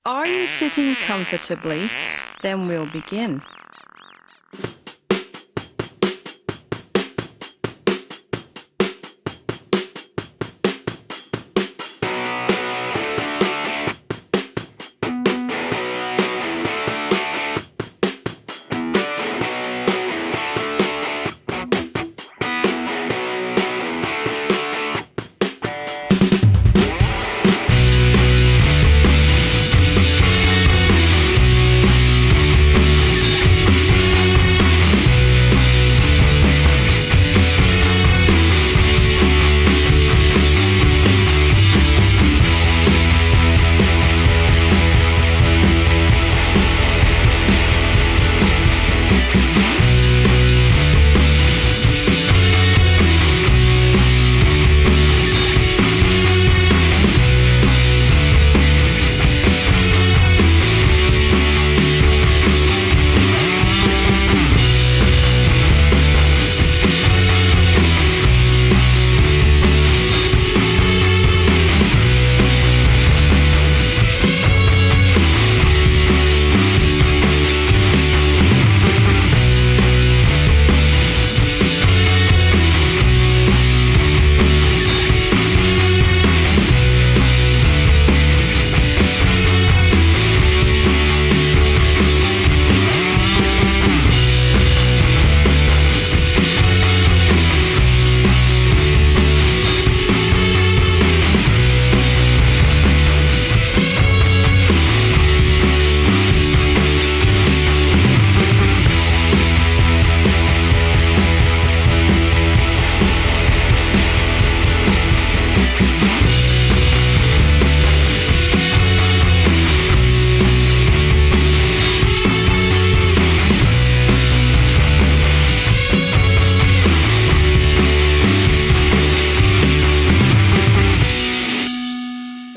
Are you sitting comfortably? Then we'll begin.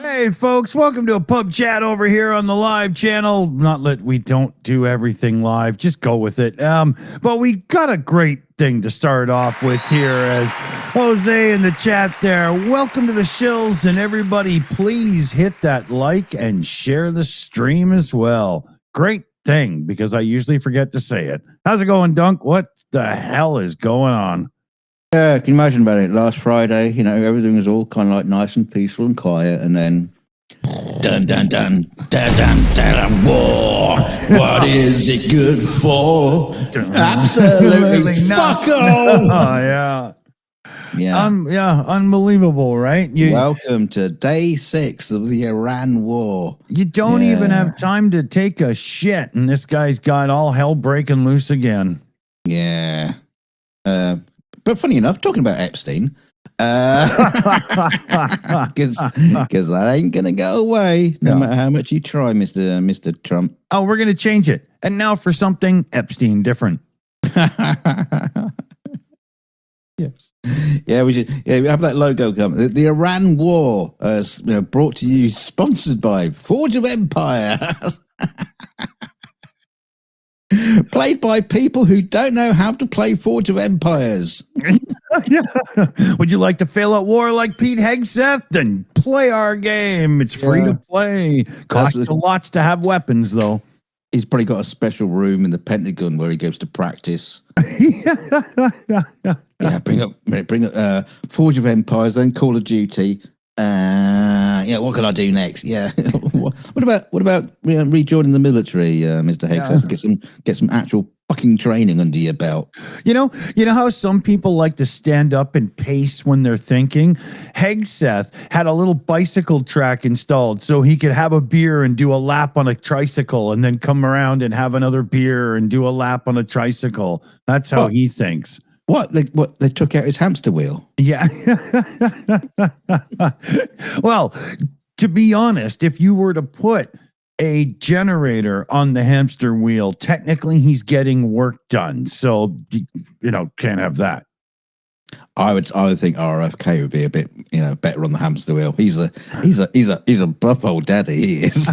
Hey folks, welcome to a pub chat over here on the live channel. Not that we don't do everything live, just go with it. But we got a great thing to start off with here as Jose in the chat there. Welcome to the Shills, and everybody please hit that like and share the stream as well. Great thing, because I usually forget to say it. How's it going, Dunk? What the hell is going on? Yeah, can you imagine about it? Last Friday, everything was all kind of like nice and peaceful and quiet, and then dun dun dun dun dun dun war. What is it good for? Absolutely fuck all. Oh yeah, unbelievable, right? Welcome to day 6 of the Iran war. You don't even have time to take a shit, and this guy's got all hell breaking loose again. Yeah. But funny enough, talking about Epstein, because that ain't gonna go away no matter how much you try, Mr. Trump. Oh, we're gonna change it, and now for something Epstein different. Yes, yeah, we should. Yeah, we have that logo come. The Iran War, brought to you, sponsored by Forge of Empire. Played by people who don't know how to play Forge of Empires. Would you like to fail at war like Pete Hegseth? Then play our game. It's free to play. Costs lots to have weapons, though. He's probably got a special room in the Pentagon where he goes to practice. Bring up Forge of Empires, then Call of Duty. What can I do next? Yeah. What about rejoining the military, Mr. Hegseth? Get some actual fucking training under your belt. You know how some people like to stand up and pace when they're thinking? Hegseth had a little bicycle track installed so he could have a beer and do a lap on a tricycle, and then come around and have another beer and do a lap on a tricycle. That's how he thinks. What they took out his hamster wheel? Yeah. Well, to be honest, if you were to put a generator on the hamster wheel, technically he's getting work done. So can't have that. I would think RFK would be a bit better on the hamster wheel. He's a buff old daddy. He is.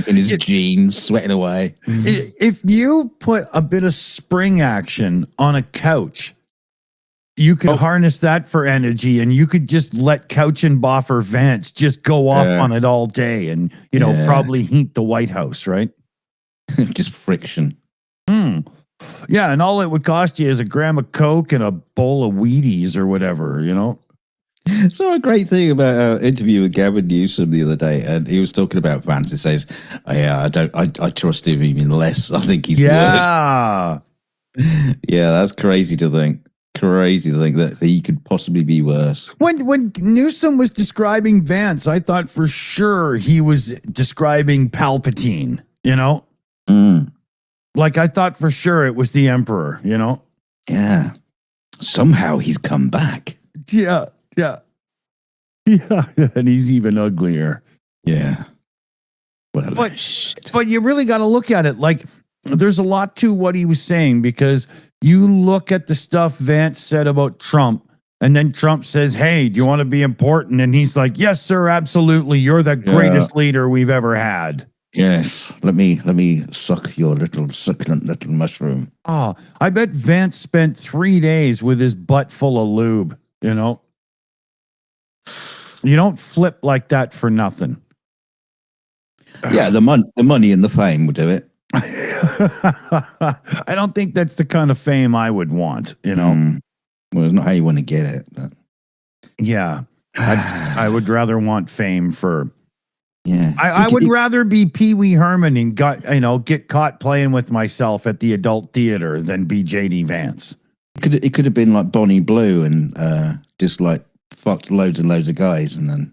In his jeans, sweating away. If you put a bit of spring action on a couch, You could harness that for energy, and you could just let Couch and Boffer Vance just go off on it all day and, probably heat the White House, right? Just friction. Yeah, and all it would cost you is a gram of Coke and a bowl of Wheaties or whatever, So a great thing about our interview with Gavin Newsom the other day, and he was talking about Vance. He says, I trust him even less. I think he's worse. Yeah, that's crazy to think. Crazy to think that he could possibly be worse. When Newsom was describing Vance, I thought for sure he was describing Palpatine, Like I thought for sure it was the Emperor, Yeah. Somehow he's come back. Yeah. And he's even uglier. Yeah. But you really got to look at it like there's a lot to what he was saying, because you look at the stuff Vance said about Trump, and then Trump says, "Hey, do you want to be important?" And he's like, "Yes, sir, absolutely. You're the greatest leader we've ever had." Yes. Let me suck your little succulent little mushroom. Oh, I bet Vance spent 3 days with his butt full of lube, You don't flip like that for nothing. Yeah, the money and the fame would do it. I don't think that's the kind of fame I would want, Well, it's not how you want to get it. But. Yeah. I would rather want fame for... Yeah. I would rather be Pee Wee Herman and get caught playing with myself at the adult theater than be J.D. Vance. It could have been like Bonnie Blue and just like fucked loads and loads of guys and then...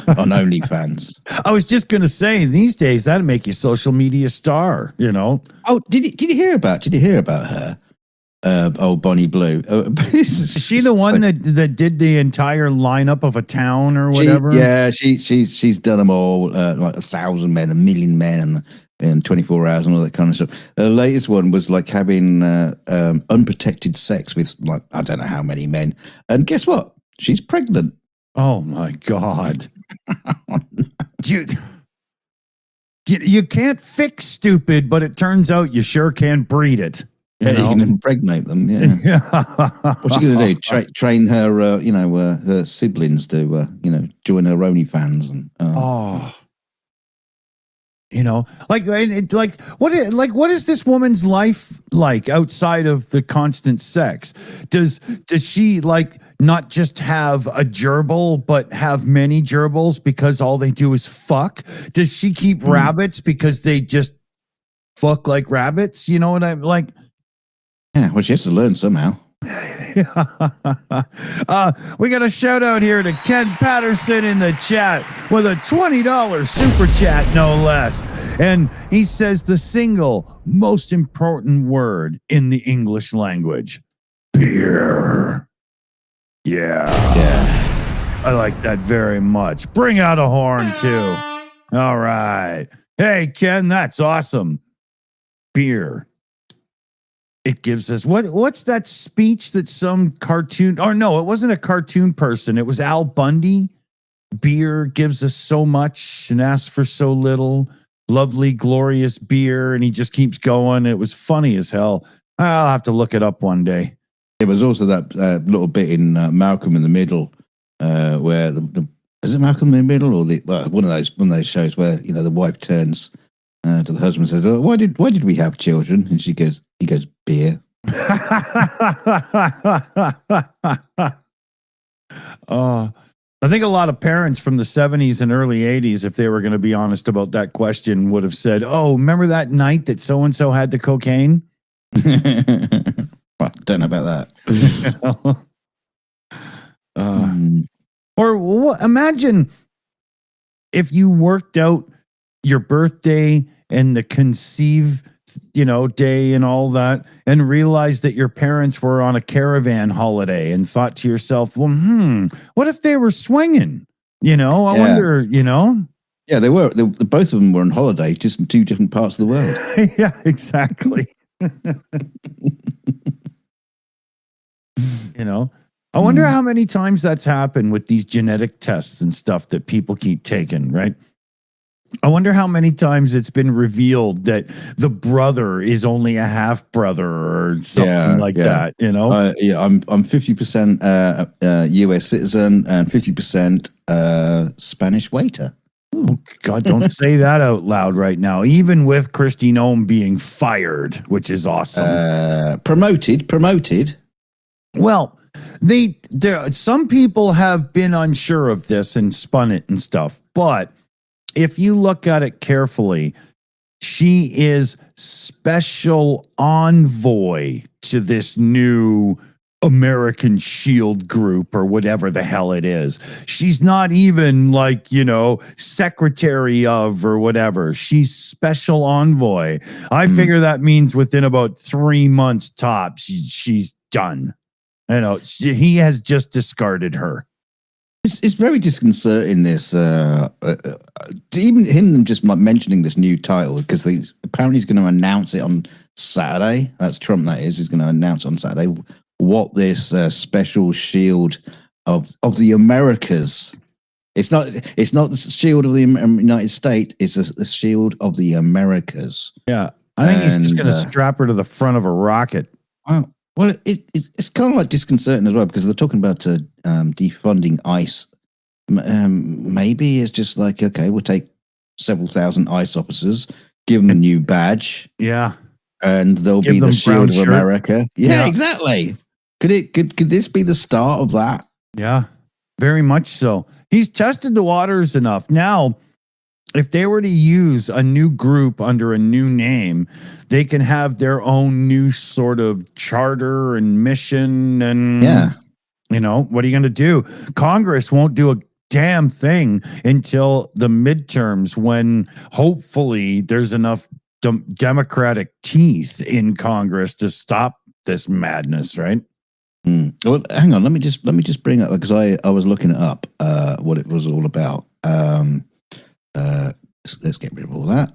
on OnlyFans. I was just going to say, these days that'd make you social media star, Oh, did you hear about her? Old Bonnie Blue. Is she the one that did the entire lineup of a town or whatever? She's done them all, like 1,000 men, 1,000,000 men, and 24 hours and all that kind of stuff. The latest one was like having unprotected sex with like I don't know how many men, and guess what? She's pregnant. Oh my God. You can't fix stupid, but it turns out you sure can breed it. You can impregnate them. Yeah. What's she going to do? Train her, her siblings to, join her OnlyFans and. What is this woman's life like outside of the constant sex? Does she not just have a gerbil, but have many gerbils because all they do is fuck? Does she keep rabbits because they just fuck like rabbits? You know what I'm like? Yeah, well, she has to learn somehow. We got a shout out here to Ken Patterson in the chat with a $20 super chat, no less. And he says the single most important word in the English language: beer. Yeah. I like that very much. Bring out a horn too. All right. Hey, Ken, that's awesome. Beer. It gives us what's that speech that some cartoon, or no, it wasn't a cartoon person. It was Al Bundy. Beer gives us so much and asks for so little. Lovely, glorious beer. And he just keeps going. It was funny as hell. I'll have to look it up one day. It was also that little bit in Malcolm in the Middle where is it Malcolm in the Middle or one of those shows where the wife turns to the husband and says, "Oh, why did we have children?" And he goes, "Beer." I think a lot of parents from the 70s and early 80s, if they were going to be honest about that question, would have said, "Oh, remember that night that so-and-so had the cocaine?" Well, don't know about that. Or imagine if you worked out your birthday and the conceive, day and all that, and realized that your parents were on a caravan holiday and thought to yourself, well, what if they were swinging? I wonder, Yeah, they were. Both of them were on holiday, just in two different parts of the world. Yeah, exactly. I wonder how many times that's happened with these genetic tests and stuff that people keep taking, right? I wonder how many times it's been revealed that the brother is only a half brother or something like that. You know? I'm 50% US citizen and 50% Spanish waiter. Oh, God, don't say that out loud right now. Even with Christine Ohm being fired, which is awesome. Promoted. Well, some people have been unsure of this and spun it and stuff, but if you look at it carefully, she is special envoy to this new American Shield group or whatever the hell it is. She's not even like, secretary of or whatever. She's special envoy. I figure that means within about 3 months tops, she's done. He has just discarded her. It's very disconcerting, this, even him just mentioning this new title, because apparently he's going to announce it on Saturday. That's Trump, that is. He's going to announce on Saturday what this special shield of the Americas. It's not the shield of the United States. It's the shield of the Americas. Yeah, I think he's just going to strap her to the front of a rocket. Well, it's kind of like disconcerting as well, because they're talking about defunding ICE. Maybe it's just like, okay, we'll take several thousand ICE officers, give them a new badge. Yeah. And they'll be the shield of America. Yeah, exactly. Could this be the start of that? Yeah, very much so. He's tested the waters enough. Now, if they were to use a new group under a new name, they can have their own new sort of charter and mission. And, what are you going to do? Congress won't do a damn thing until the midterms, when hopefully there's enough Democratic teeth in Congress to stop this madness, right? Well, hang on. Let me just bring up, because I was looking it up, what it was all about. Let's get rid of all that.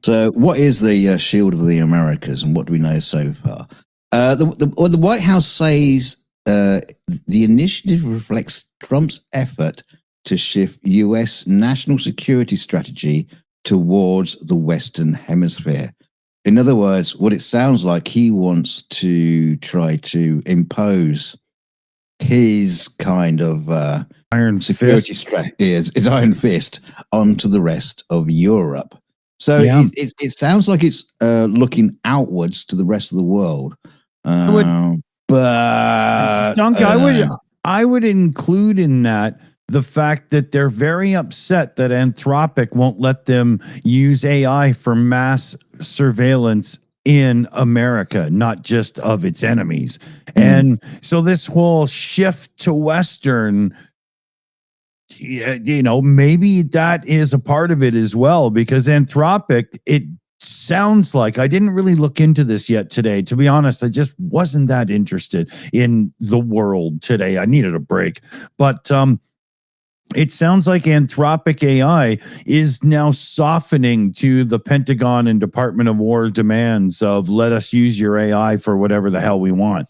So, what is the Shield of the Americas, and what do we know so far? The White House says the initiative reflects Trump's effort to shift U.S. national security strategy towards the Western Hemisphere. In other words, what it sounds like, he wants to try to impose his kind of iron security strategy, his iron fist, onto the rest of Europe. So it sounds like it's looking outwards to the rest of the world. But Dunk, I would include in that the fact that they're very upset that Anthropic won't let them use AI for mass surveillance in America, not just of its enemies. And so this whole shift to Western, maybe that is a part of it as well, because Anthropic, it sounds like, I didn't really look into this yet today. To be honest, I just wasn't that interested in the world today. I needed a break. But it sounds like Anthropic AI is now softening to the Pentagon and Department of War's demands of, let us use your AI for whatever the hell we want.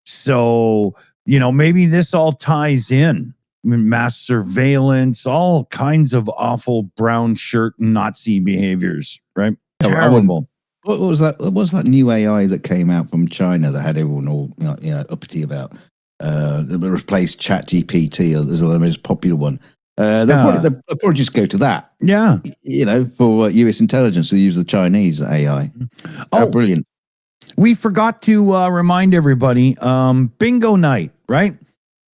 So, maybe this all ties in. Mass surveillance, all kinds of awful brown shirt Nazi behaviors, right? Terrible. What was that? What was that new AI that came out from China that had everyone all uppity about? Replace ChatGPT as the most popular one. They'll probably just go to that. Yeah. For US intelligence, they use the Chinese AI. Oh, brilliant. We forgot to remind everybody, bingo night, right?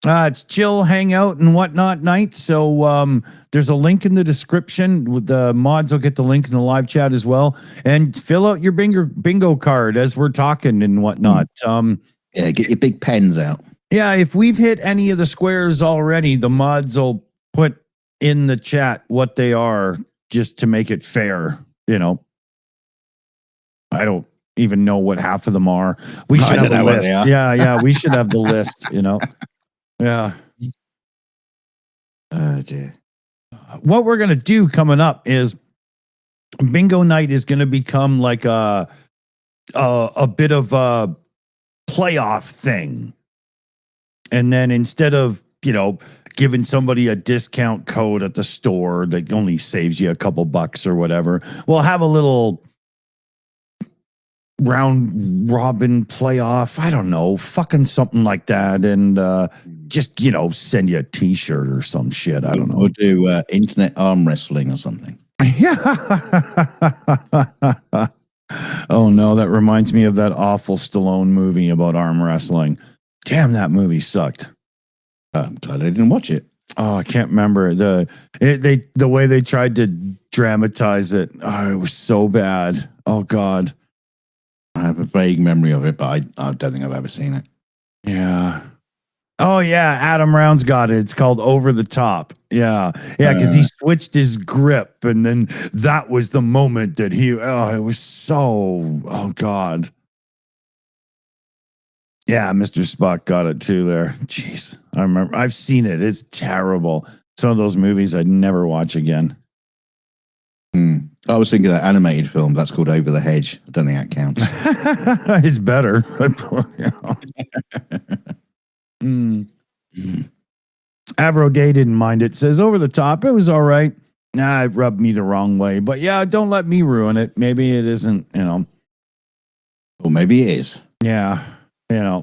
It's chill, hangout, and whatnot night. So there's a link in the description. The mods will get the link in the live chat as well. And fill out your bingo card as we're talking and whatnot. Get your big pens out. Yeah, if we've hit any of the squares already, the mods will put in the chat what they are, just to make it fair. I don't even know what half of them are. We should have a list. Yeah, we should have the list, Yeah. Oh, dear. What we're going to do coming up is bingo night is going to become like a bit of a playoff thing. And then instead of, giving somebody a discount code at the store that only saves you a couple bucks or whatever. We'll have a little round robin playoff. I don't know, fucking something like that. And just, send you a t-shirt or some shit. I don't know. Or do internet arm wrestling or something. Yeah. Oh no, that reminds me of that awful Stallone movie about arm wrestling. Damn, that movie sucked. I'm glad I didn't watch it. Oh, I can't remember the way they tried to dramatize it. Oh, it was so bad. Oh God. I have a vague memory of it, but I don't think I've ever seen it. Yeah. Oh yeah, Adam Round's got it. It's called Over the Top. Yeah, because he switched his grip, and then that was the moment that it was so. Oh God. Yeah, Mr. Spock got it too there. Jeez, I remember. I've seen it. It's terrible. Some of those movies I'd never watch again. I was thinking of that animated film that's called Over the Hedge. I don't think that counts. It's better. Avro Day didn't mind it. Says Over the Top. It was all right. Nah, it rubbed me the wrong way. But yeah, don't let me ruin it. Maybe it isn't, Or maybe it is. Yeah, Yeah,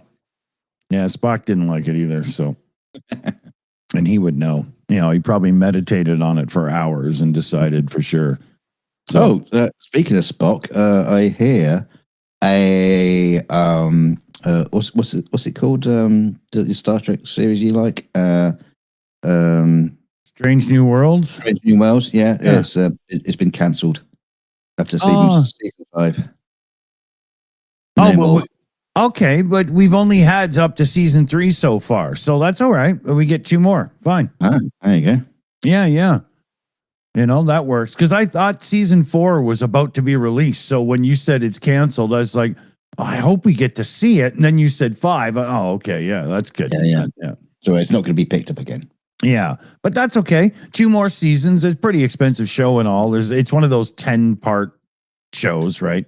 Spock didn't like it either. So, and he would know. He probably meditated on it for hours and decided for sure. So, speaking of Spock, I hear a what's it called? The Star Trek series you like? Strange New Worlds. Strange New Worlds. Yeah. It's been cancelled after season 5. Oh well. Okay, but we've only had up to season 3 so far, so that's all right. We get 2 more. Fine. Ah, there you go. Yeah. That works. Because I thought season 4 was about to be released. So when you said it's canceled, I was like, I hope we get to see it. And then you said 5. Oh, okay. Yeah, that's good. Yeah. So it's not going to be picked up again. Yeah, but that's okay. 2 more seasons. It's a pretty expensive show and all. It's one of those 10-part shows, right?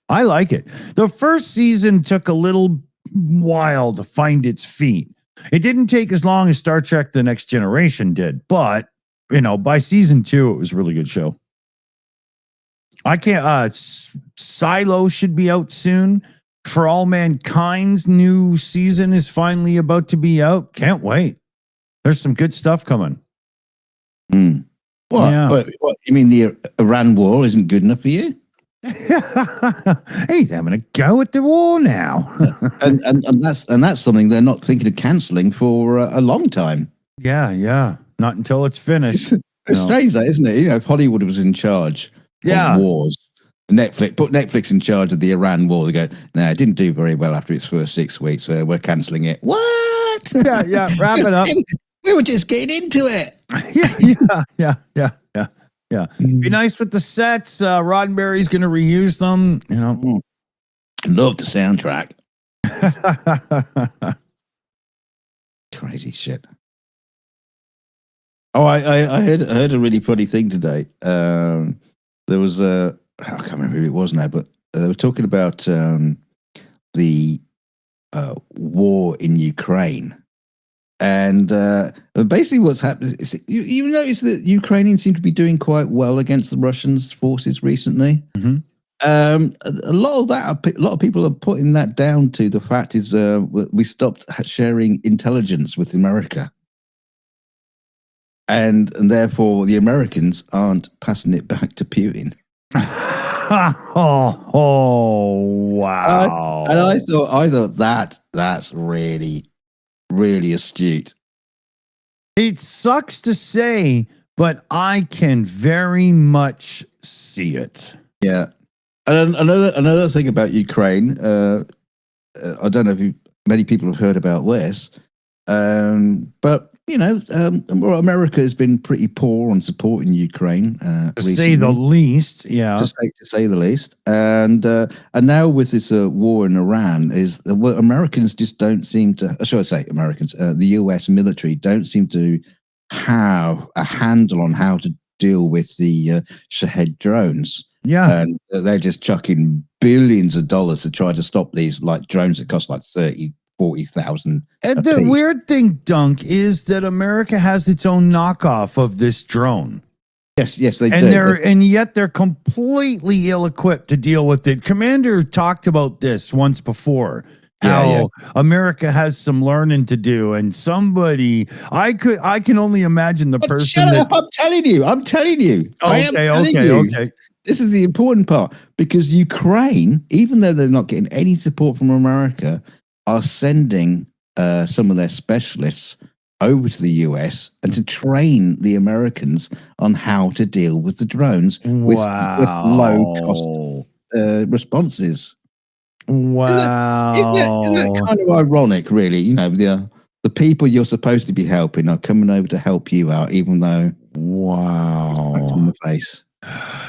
I like it. The first season took a little while to find its feet. It didn't take as long as Star Trek The Next Generation did, but by season 2, it was a really good show. I can't. Silo should be out soon. For All Mankind's new season is finally about to be out. Can't wait. There's some good stuff coming. What? What? You mean the Iran war isn't good enough for you? He's having a go at the war now. and that's something they're not thinking of cancelling for a long time. Yeah. Not until it's finished. It's strange, that, isn't it? If Hollywood was in charge of wars, put Netflix in charge of the Iran war. They go, no, it didn't do very well after its first 6 weeks, so we're cancelling it. What? Yeah, wrap it up. We were just getting into it. Yeah. Be nice with the sets. Roddenberry's going to reuse them. Love the soundtrack. Crazy shit. Oh, I heard a really funny thing today. There was I can't remember who it was now, but they were talking about the war in Ukraine. And basically what's happened is you notice that Ukrainians seem to be doing quite well against the Russians' forces recently. Mm-hmm. A lot of people are putting that down to the fact is we stopped sharing intelligence with America. And therefore the Americans aren't passing it back to Putin. Oh wow. And I thought that's really astute. It sucks to say, but I can very much see it. Yeah. And another thing about Ukraine, I don't know if many people have heard about this, but America has been pretty poor on supporting Ukraine. To say the least, yeah. To say the least, and now with this war in Iran, Americans just don't seem to. Should I say Americans? The U.S. military don't seem to have a handle on how to deal with the Shahed drones. Yeah, and they're just chucking billions of dollars to try to stop these drones that cost $30 40,000. And the weird thing, Dunk, is that America has its own knockoff of this drone. Yes, they do. And yet they're completely ill-equipped to deal with it. Commander talked about this once before. How America has some learning to do, and somebody I can only imagine the person. Shut up! I'm telling you. Okay. This is the important part, because Ukraine, even though they're not getting any support from America, are sending some of their specialists over to the US and to train the Americans on how to deal with the drones with low cost responses. Wow. Isn't that kind of ironic, really? You know, the people you're supposed to be helping are coming over to help you out, even though in the face.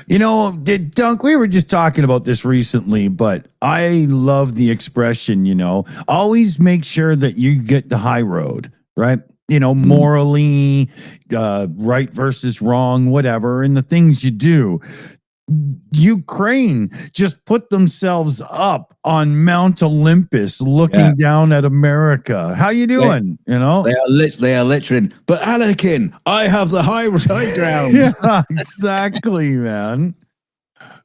You know, Dunk, we were just talking about this recently, but I love the expression, you know, always make sure that you get the high road, right? You know, morally, right versus wrong, whatever, and the things you do. Ukraine just put themselves up on Mount Olympus looking down at America. How you doing? You know, they are literally, but Anakin, I have the high ground. Yeah, exactly, man.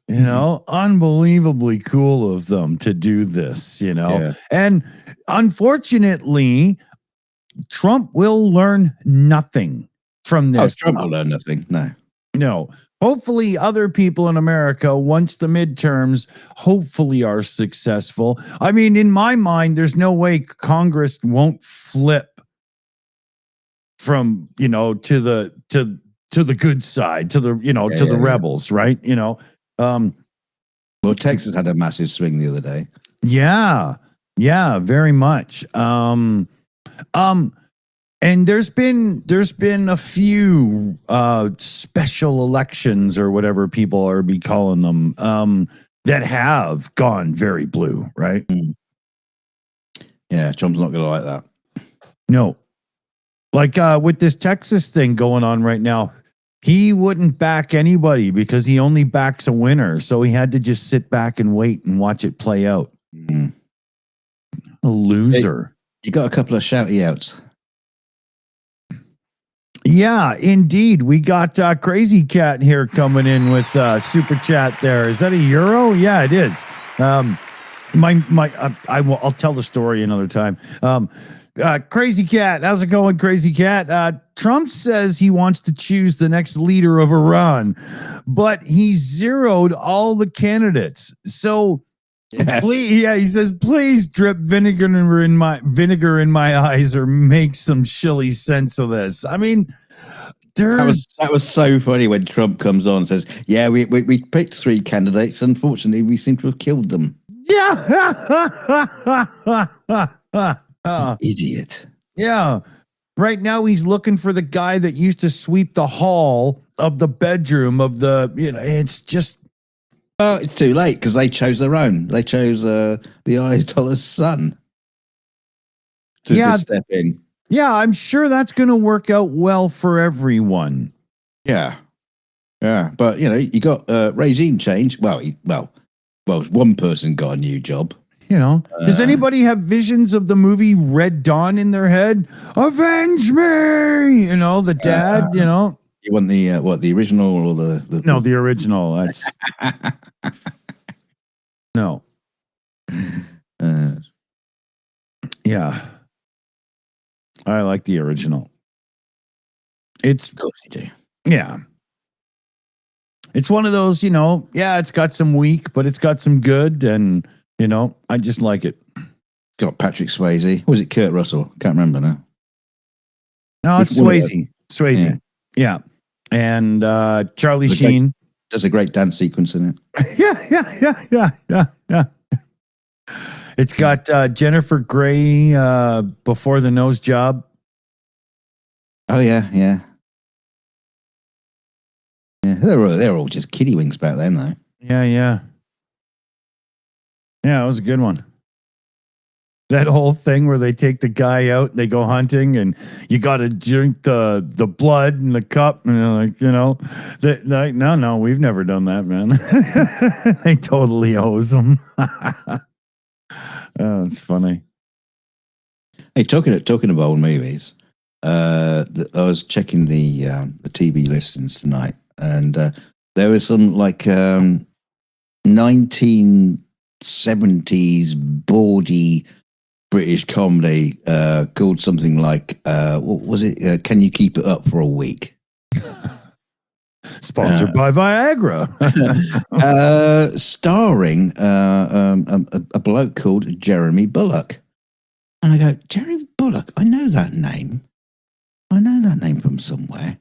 You know, unbelievably cool of them to do this, you know. And unfortunately, Trump will learn nothing from this. Trump will learn nothing. No. Hopefully other people in America, once the midterms hopefully are successful. I mean, in my mind, there's no way Congress won't flip from, you know, to the good side, to the, you know, to the rebels, right? You know. Well, Texas had a massive swing the other day. Yeah, very much. And there's been a few special elections or whatever people are be calling them that have gone very blue, right? Yeah, Trump's not going to like that. No, like with this Texas thing going on right now, he wouldn't back anybody because he only backs a winner, so he had to just sit back and wait and watch it play out. A loser. Hey, you got a couple of shouty outs. Yeah, indeed. We got Crazy Cat here coming in with super chat there. Is that a euro? Yeah, it is. I'll tell the story another time. Crazy Cat, how's it going, Crazy Cat? Trump says he wants to choose the next leader of Iran, but he zeroed all the candidates. So he says, please drip vinegar in my eyes or make some chilly sense of this. I mean, that was so funny when Trump comes on and says, yeah, we picked 3 candidates. Unfortunately, we seem to have killed them. Yeah. Idiot. Yeah. Right now he's looking for the guy that used to sweep the hall of the bedroom of the, you know, it's just. Well, it's too late because they chose their own. They chose the Ayatollah's son to step in. Yeah, I'm sure that's going to work out well for everyone. Yeah. But, you know, you got regime change. Well, one person got a new job. You know, does anybody have visions of the movie Red Dawn in their head? Avenge me! You know, the dad, you know. You want the the original or the No, the original. That's no. Yeah. I like the original. Of course you do. Yeah. It's one of those, you know, it's got some weak, but it's got some good, and you know, I just like it. Got Patrick Swayze. Was it Kurt Russell? Can't remember now. No, it's Swayze. Yeah. And Charlie Sheen. There's a great dance sequence in it. Yeah. It's got Jennifer Grey before the nose job. Oh yeah. They were all just kiddie wings back then, though. Yeah, it was a good one. That whole thing where they take the guy out, they go hunting, and you got to drink the blood in the cup, and they're like, you know, no, we've never done that, man. They totally owes them. Oh, it's funny. Hey, talking of old movies, I was checking the TV listings tonight, and there was some 1970s bawdy British comedy called something like what was it? Can You Keep It Up for a Week? Sponsored by Viagra. Starring a bloke called Jeremy Bullock. And I go, Jeremy Bullock, I know that name. I know that name from somewhere.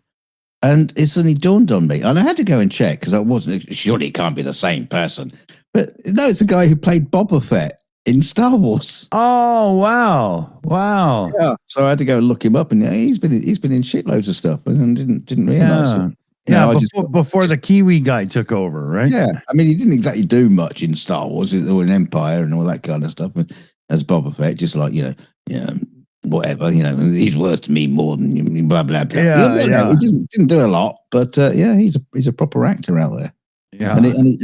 And it suddenly dawned on me. And I had to go and check because I wasn't, surely it can't be the same person. But no, it's the guy who played Boba Fett in Star Wars. Oh, wow. Yeah. So I had to go and look him up, and he's been in shitloads of stuff, and didn't realize it. Yeah, before the Kiwi guy took over, right? Yeah. I mean, he didn't exactly do much in Star Wars or in Empire and all that kind of stuff. But as Boba Fett, just like, whatever, he's worth to me more than you, blah, blah, blah. Yeah. He didn't do a lot, but he's a proper actor out there. Yeah. And he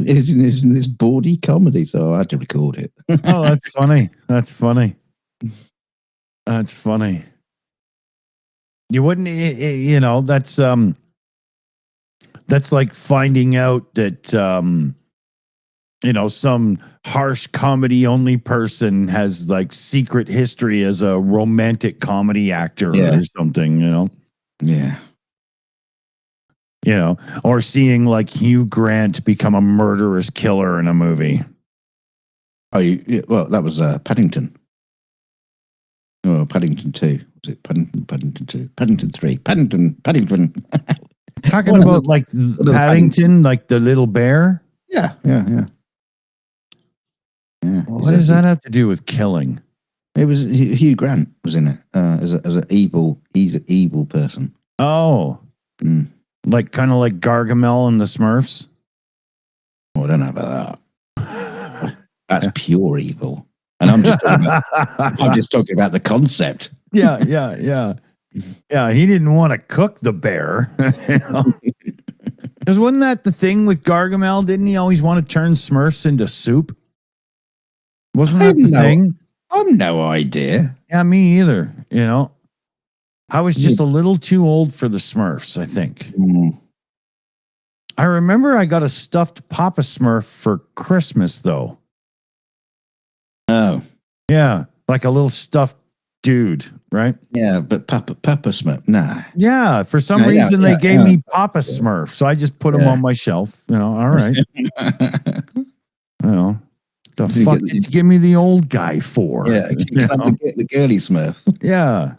is in this bawdy comedy, so I had to record it. Oh, that's funny. That's funny. You wouldn't, that's like finding out that, some harsh comedy only person has like secret history as a romantic comedy actor or something, Yeah. Or seeing like Hugh Grant become a murderous killer in a movie. Oh, well, that was Paddington. Oh, Paddington 2. Was it Paddington 2? Paddington 3. Paddington. Talking about like Paddington, like the little bear? Yeah. What does that have to do with killing? It was Hugh Grant was in it as an evil. He's an evil person. Oh, like kind of like Gargamel and the Smurfs. Oh, I don't know about that. That's pure evil, and I'm just talking about the concept. Yeah. He didn't want to cook the bear. Because wasn't that the thing with Gargamel? Didn't he always want to turn Smurfs into soup? Wasn't that the thing? I've no idea. Yeah, me either. I was just a little too old for the Smurfs, I think. I remember I got a stuffed Papa Smurf for Christmas, though. Oh. Yeah, like a little stuffed dude, right? Yeah, but Papa Smurf, nah. Yeah, for some reason they gave me Papa Smurf, so I just put him on my shelf. All right. The fuck did you give me the old guy for? Yeah, the girly Smurf. Yeah,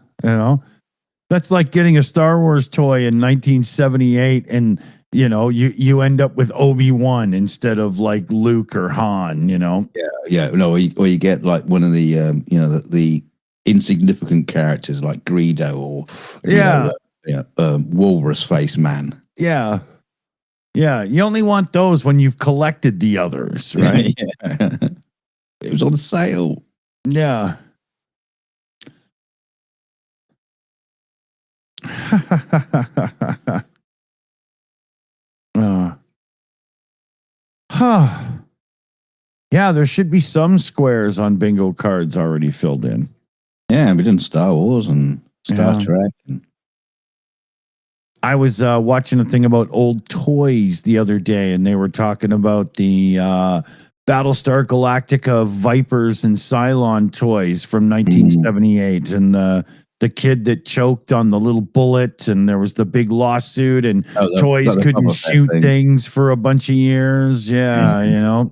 that's like getting a Star Wars toy in 1978, and you end up with Obi-Wan instead of like Luke or Han. Yeah. No, or you get like one of the the insignificant characters like Greedo or Walrus Face Man. Yeah. You only want those when you've collected the others, right? Yeah. It was on sale. Yeah. Yeah, there should be some squares on bingo cards already filled in. Yeah, we did Star Wars and Star Trek. I was watching a thing about old toys the other day, and they were talking about the Battlestar Galactica Vipers and Cylon toys from 1978, and the kid that choked on the little bullet, and there was the big lawsuit, and toys couldn't shoot things for a bunch of years. Yeah,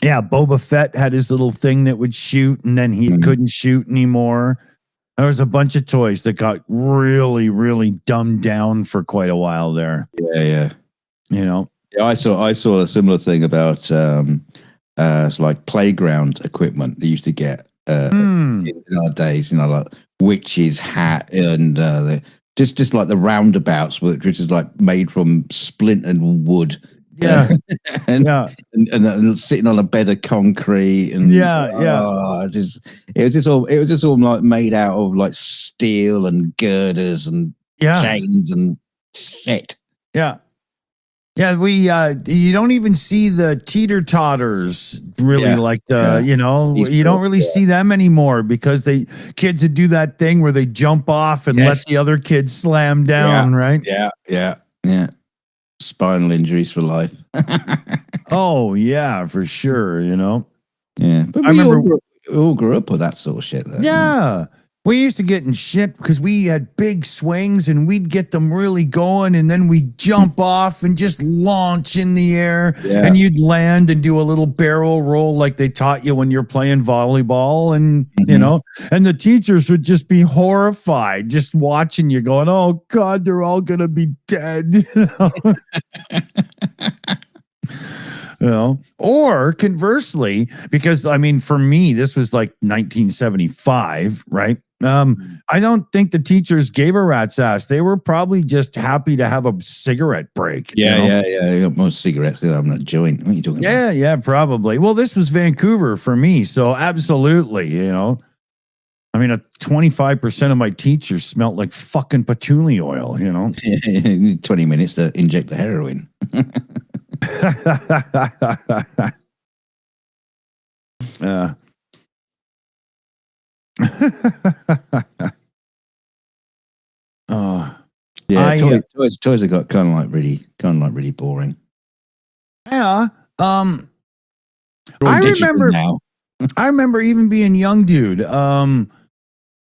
Yeah, Boba Fett had his little thing that would shoot, and then he couldn't shoot anymore. There was a bunch of toys that got really, really dumbed down for quite a while there. Yeah. Yeah, I saw a similar thing about it's like playground equipment they used to get in our days, like witch's hat and just like the roundabouts, which is like made from splintered wood. Yeah. and sitting on a bed of concrete and it was just all like made out of like steel and girders and chains and shit. Yeah, Yeah, we you don't even see the teeter-totters really Yeah, like the, These you don't girls, really see them anymore because kids would do that thing where they jump off and let Yes. the other kids slam down, right? Yeah. Spinal injuries for life. Oh, yeah, for sure, Yeah, but I we remember all grew up with that sort of shit. Though. Yeah. We used to get in shit because we had big swings and we'd get them really going and then we'd jump off and just launch in the air and you'd land and do a little barrel roll like they taught you when you're playing volleyball and and the teachers would just be horrified just watching you going, oh God, they're all gonna be dead. Or conversely, because I mean, for me, this was like 1975, right? I don't think the teachers gave a rat's ass. They were probably just happy to have a cigarette break. Yeah. Most cigarettes. I'm not joint. What are you talking about? Yeah, probably. Well, this was Vancouver for me, so absolutely, I mean, 25% of my teachers smelled like fucking patchouli oil, 20 minutes to inject the heroin. Toys have got kind of like really boring. Yeah. I remember now. I remember even being young, dude.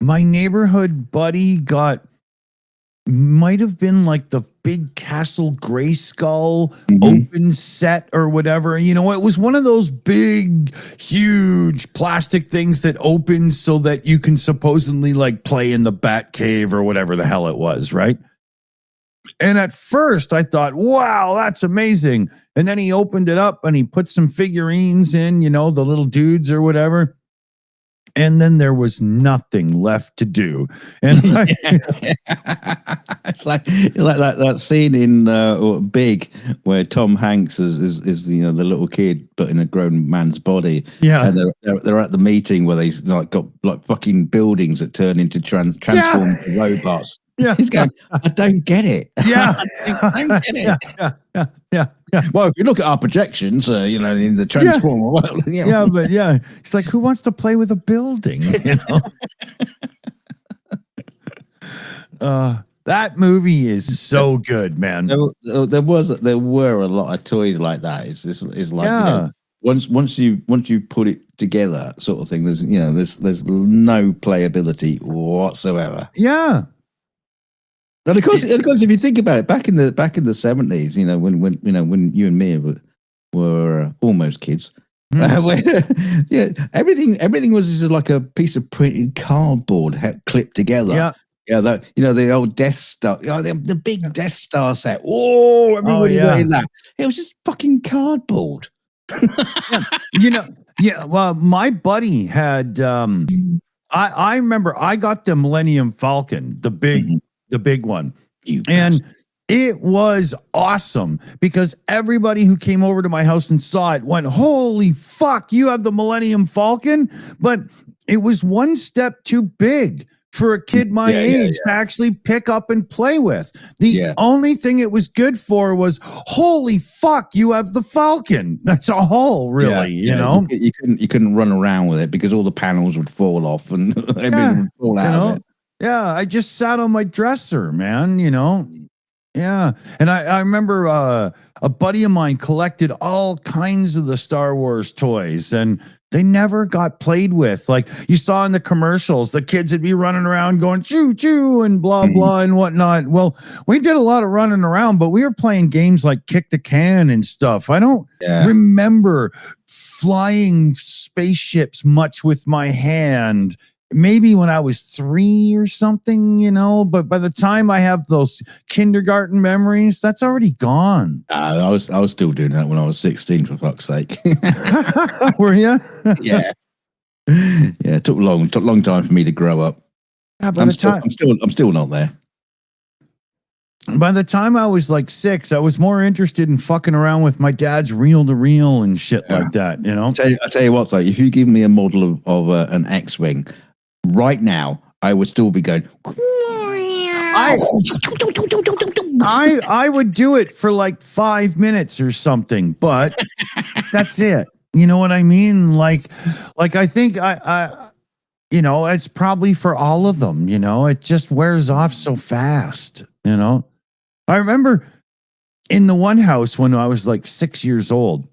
My neighborhood buddy might have been like the big Castle Grayskull open set or whatever. It was one of those big, huge plastic things that opens so that you can supposedly like play in the Bat Cave or whatever the hell it was, right? And at first I thought, wow, that's amazing. And then he opened it up and he put some figurines in, the little dudes or whatever. And then there was nothing left to do. And it's like that scene in Big where Tom Hanks is the little kid but in a grown man's body. Yeah, and they're at the meeting where they got like fucking buildings that turn into transform robots. Yeah, he's going, I don't get it. Yeah, I don't get it. Yeah. Well, if you look at our projections, in the transformer world, it's like, who wants to play with a building? That movie is so good, man. There were a lot of toys like that. It's like once you put it together, sort of thing. There's no playability whatsoever. Yeah. And of course, if you think about it, back in the 70s, when you and me were almost kids, everything was just like a piece of printed cardboard clipped together. The old Death Star, the big Death Star set. Oh, everybody wanted that. It was just fucking cardboard. Well, my buddy had. I remember I got the Millennium Falcon, the big one. It was awesome because everybody who came over to my house and saw it went, holy fuck, you have the Millennium Falcon? But it was one step too big for a kid my age to actually pick up and play with. The only thing it was good for was, holy fuck, you have the Falcon. That's all, really, You couldn't run around with it because all the panels would fall off and everything would fall out of it. Yeah, I just sat on my dresser, man, Yeah. And I remember a buddy of mine collected all kinds of the Star Wars toys and they never got played with. Like you saw in the commercials, the kids would be running around going choo choo and blah, blah and whatnot. Well, we did a lot of running around, but we were playing games like Kick the Can and stuff. I don't remember flying spaceships much with my hand. Maybe when I was 3 or something, but by the time I have those kindergarten memories, that's already gone. I was still doing that when I was 16, for fuck's sake. Were you? Yeah. It took a long time for me to grow up. Yeah, I'm still not there. By the time I was like 6, I was more interested in fucking around with my dad's reel-to-reel and shit like that, I tell you what, though, if you give me a model of an X-Wing, right now, I would still be going, I would do it for like 5 minutes or something, but that's it. You know what I mean? Like I think you know, it's probably for all of them, you know, it just wears off so fast, you know. I remember in the one house when I was like 6 years old,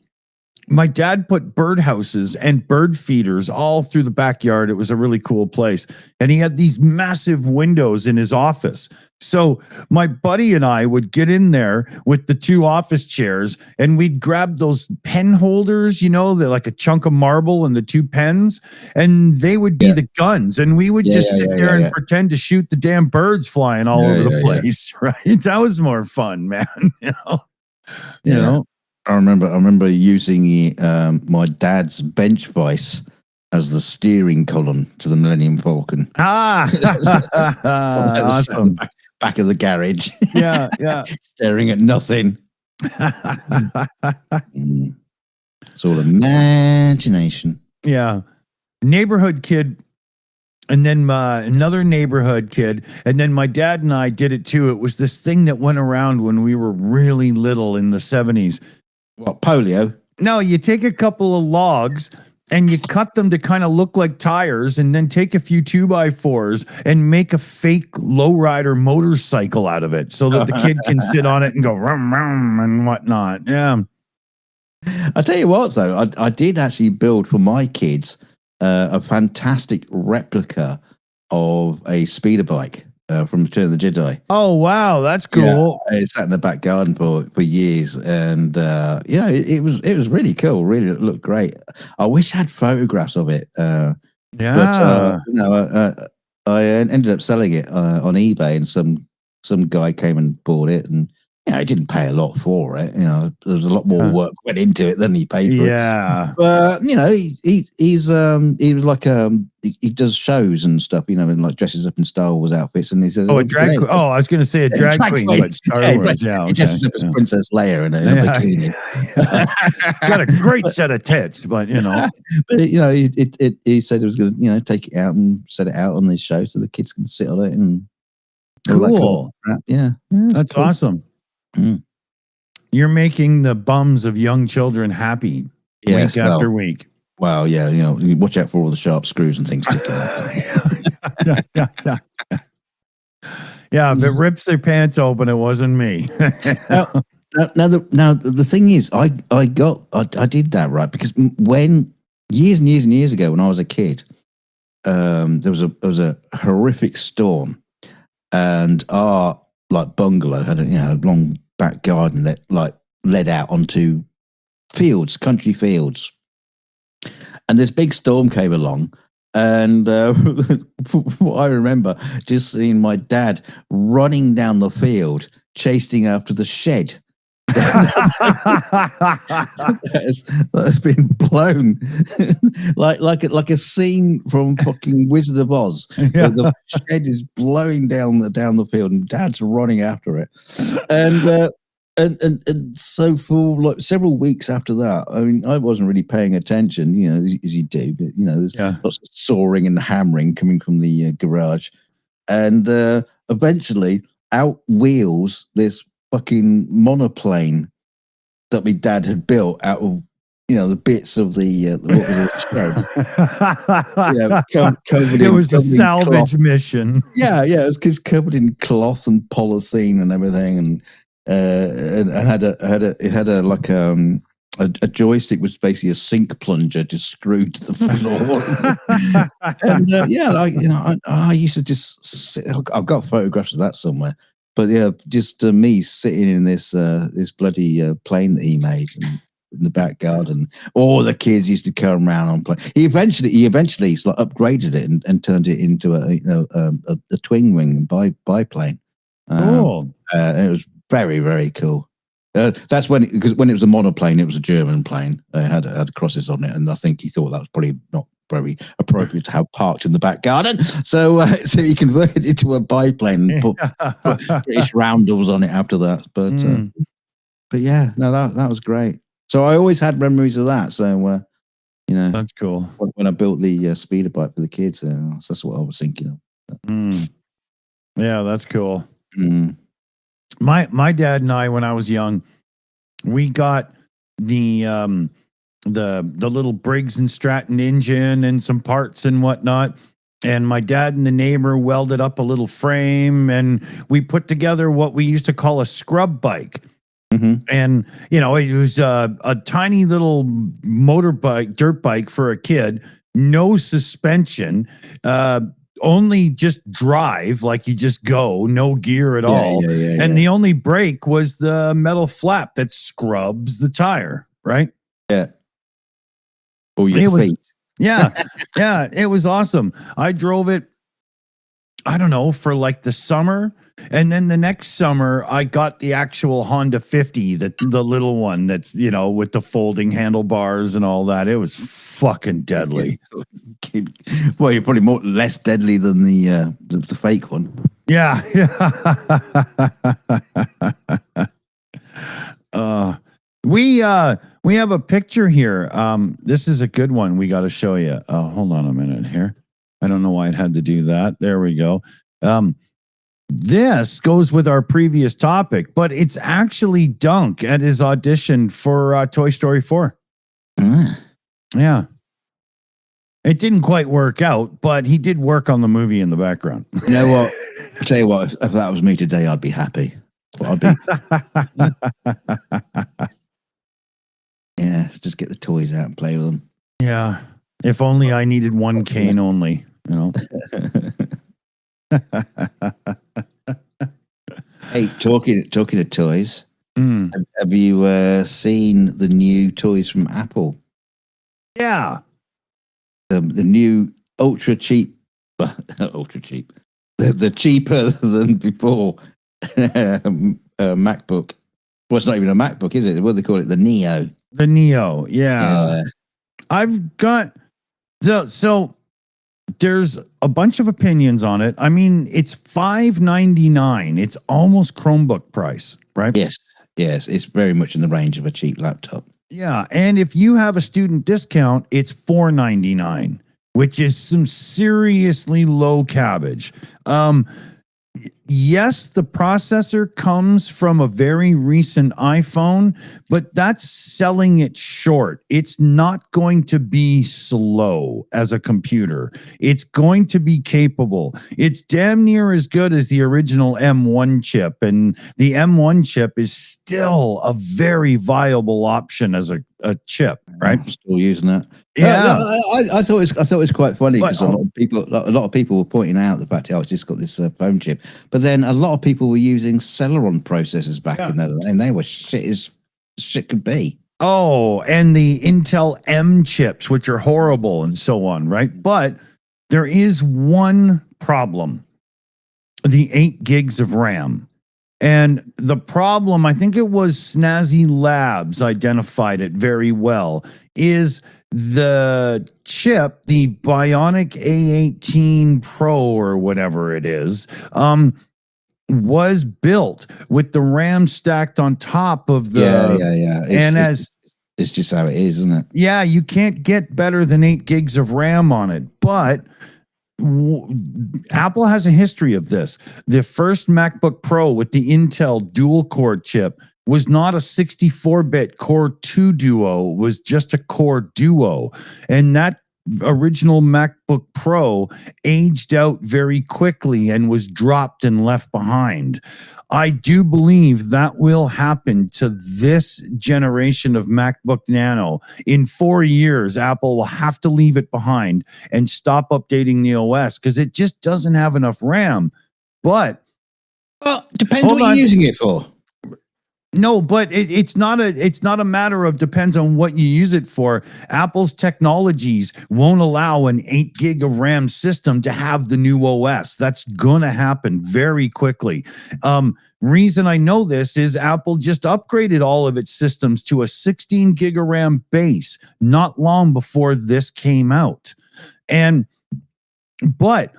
my dad put birdhouses and bird feeders all through the backyard. It was a really cool place. And he had these massive windows in his office. So my buddy and I would get in there with the 2 office chairs and we'd grab those pen holders, you know, they're like a chunk of marble and the 2 pens, and they would be the guns. And we would just sit there and pretend to shoot the damn birds flying all over the place. Right. That was more fun, man. You know? I remember using my dad's bench vice as the steering column to the Millennium Falcon. Awesome. Back of the garage. Yeah. Staring at nothing. It's all imagination. Yeah. Neighborhood kid. And then another neighborhood kid. And then my dad and I did it too. It was this thing that went around when we were really little in the 70s. What, polio? No, you take a couple of logs and you cut them to kind of look like tires, and then take a few 2x4s and make a fake lowrider motorcycle out of it so that the kid can sit on it and go rum rum and whatnot. Yeah. I'll tell you what, though, I did actually build for my kids a fantastic replica of a speeder bike from Return of the Jedi. Oh, wow. That's cool. Yeah, it sat in the back garden for years. And, you know, it was really cool. Really looked great. I wish I had photographs of it. But, you know, I ended up selling it on eBay, and some guy came and bought it, and you know, he didn't pay a lot for it. You know, there was a lot more work went into it than he paid for it. Yeah. But you know, he was like he does shows and stuff, you know, and like dresses up in Star Wars outfits, and he says, "Oh, a drag queen." Oh, I was going to say a drag queen, but Star Wars. Yeah, he dresses up as Princess Leia in a bikini. Got a great set of tits, but you know, but you know, he said he was going to, you know, take it out and set it out on this show so the kids can sit on it and all that kind of crap. Yeah, that's cool. Awesome. Mm. You're making the bums of young children happy week after week. Well, yeah, you know, watch out for all the sharp screws and things sticking out. Yeah, if it rips their pants open, it wasn't me. Now, the thing is, I did that, right, because when years and years and years ago, when I was a kid, there was a horrific storm, and our like bungalow had a long back garden that like led out onto country fields, and this big storm came along, and I remember just seeing my dad running down the field chasing after the shed that's been blown like a scene from fucking Wizard of Oz. Yeah. The shed is blowing down the field, and Dad's running after it, and so for like several weeks after that, I mean, I wasn't really paying attention, you know, as you do, but you know, there's lots of sawing and hammering coming from the garage, and eventually out wheels this fucking monoplane that my dad had built out of, you know, the bits of the what was it, shed. You know, covered it was a salvage cloth. Mission. Yeah, it was just covered in cloth and polythene and everything, and had a like a joystick was basically a sink plunger just screwed to the floor. And I used to just sit, I've got photographs of that somewhere. But yeah, just me sitting in this bloody plane that he made in the back garden. All the kids used to come around on plane. He eventually like upgraded it and turned it into a twin wing biplane. Cool. It was very, very cool. That's when it was a monoplane, it was a German plane. It had crosses on it, and I think he thought that was probably not very appropriate to have parked in the back garden. So he converted it to a biplane and put British roundels on it after that. But yeah, no, that was great. So I always had memories of that. So you know, that's cool. When I built the speeder bike for the kids, that's what I was thinking of. Yeah, that's cool. Mm. My dad and I, when I was young, we got the little Briggs and Stratton engine and some parts and whatnot. And my dad and the neighbor welded up a little frame, and we put together what we used to call a scrub bike. Mm-hmm. And, you know, it was a tiny little motorbike, dirt bike for a kid, no suspension, only just drive, like you just go, no gear at all. And the only brake was the metal flap that scrubs the tire, right? Yeah. Or your feet. Yeah. It was awesome. I drove it, I don't know, for like the summer. And then the next summer, I got the actual Honda 50, the little one that's, you know, with the folding handlebars and all that. It was fucking deadly. Well, you're probably less deadly than the fake one. Yeah. We have a picture here. This is a good one. We got to show you. Hold on a minute here. I don't know why it had to do that. There we go. This goes with our previous topic, but it's actually Dunk at his audition for Toy Story 4. Yeah. It didn't quite work out, but he did work on the movie in the background. You know what? I'll tell you what, if that was me today, I'd be happy. I'd be... Yeah, just get the toys out and play with them. Yeah. If only I needed one cane only, you know. Hey, talking of toys, have you seen the new toys from Apple? Yeah. The new ultra cheap, ultra cheap, the cheaper than before MacBook. Well, it's not even a MacBook, is it? What do they call it? The Neo. The Neo, yeah. I've got so there's a bunch of opinions on it. I mean, it's $599. It's almost Chromebook price, right? Yes, it's very much in the range of a cheap laptop. Yeah, and if you have a student discount, it's $499, which is some seriously low cabbage. Yes, the processor comes from a very recent iPhone, but that's selling it short. It's not going to be slow as a computer. It's going to be capable. It's damn near as good as the original M1 chip, and the M1 chip is still a very viable option as a chip, right? I'm still using that. Yeah, I thought it was quite funny because a lot of people were pointing out the fact it's just got this phone chip, but then a lot of people were using Celeron processors back in there, and they were shit as shit could be. Oh, and the Intel M chips, which are horrible and so on, right? But there is one problem: the 8 gigs of RAM. And the problem, I think it was Snazzy Labs identified it very well, is the chip, the Bionic A18 Pro or whatever it is, was built with the RAM stacked on top of the... Yeah. It's just how it is, isn't it? Yeah, you can't get better than 8 gigs of RAM on it, but... Apple has a history of this. The first MacBook Pro with the Intel dual core chip was not a 64-bit Core 2 Duo, it was just a Core Duo. And that original MacBook Pro aged out very quickly and was dropped and left behind. I do believe that will happen to this generation of MacBook Nano. In 4 years, Apple will have to leave it behind and stop updating the OS because it just doesn't have enough RAM. But depends what you're using it for. No, but it's not a matter of depends on what you use it for. Apple's technologies won't allow an 8 gig of RAM system to have the new OS. That's going to happen very quickly. Reason I know this is Apple just upgraded all of its systems to a 16 gig of RAM base not long before this came out. But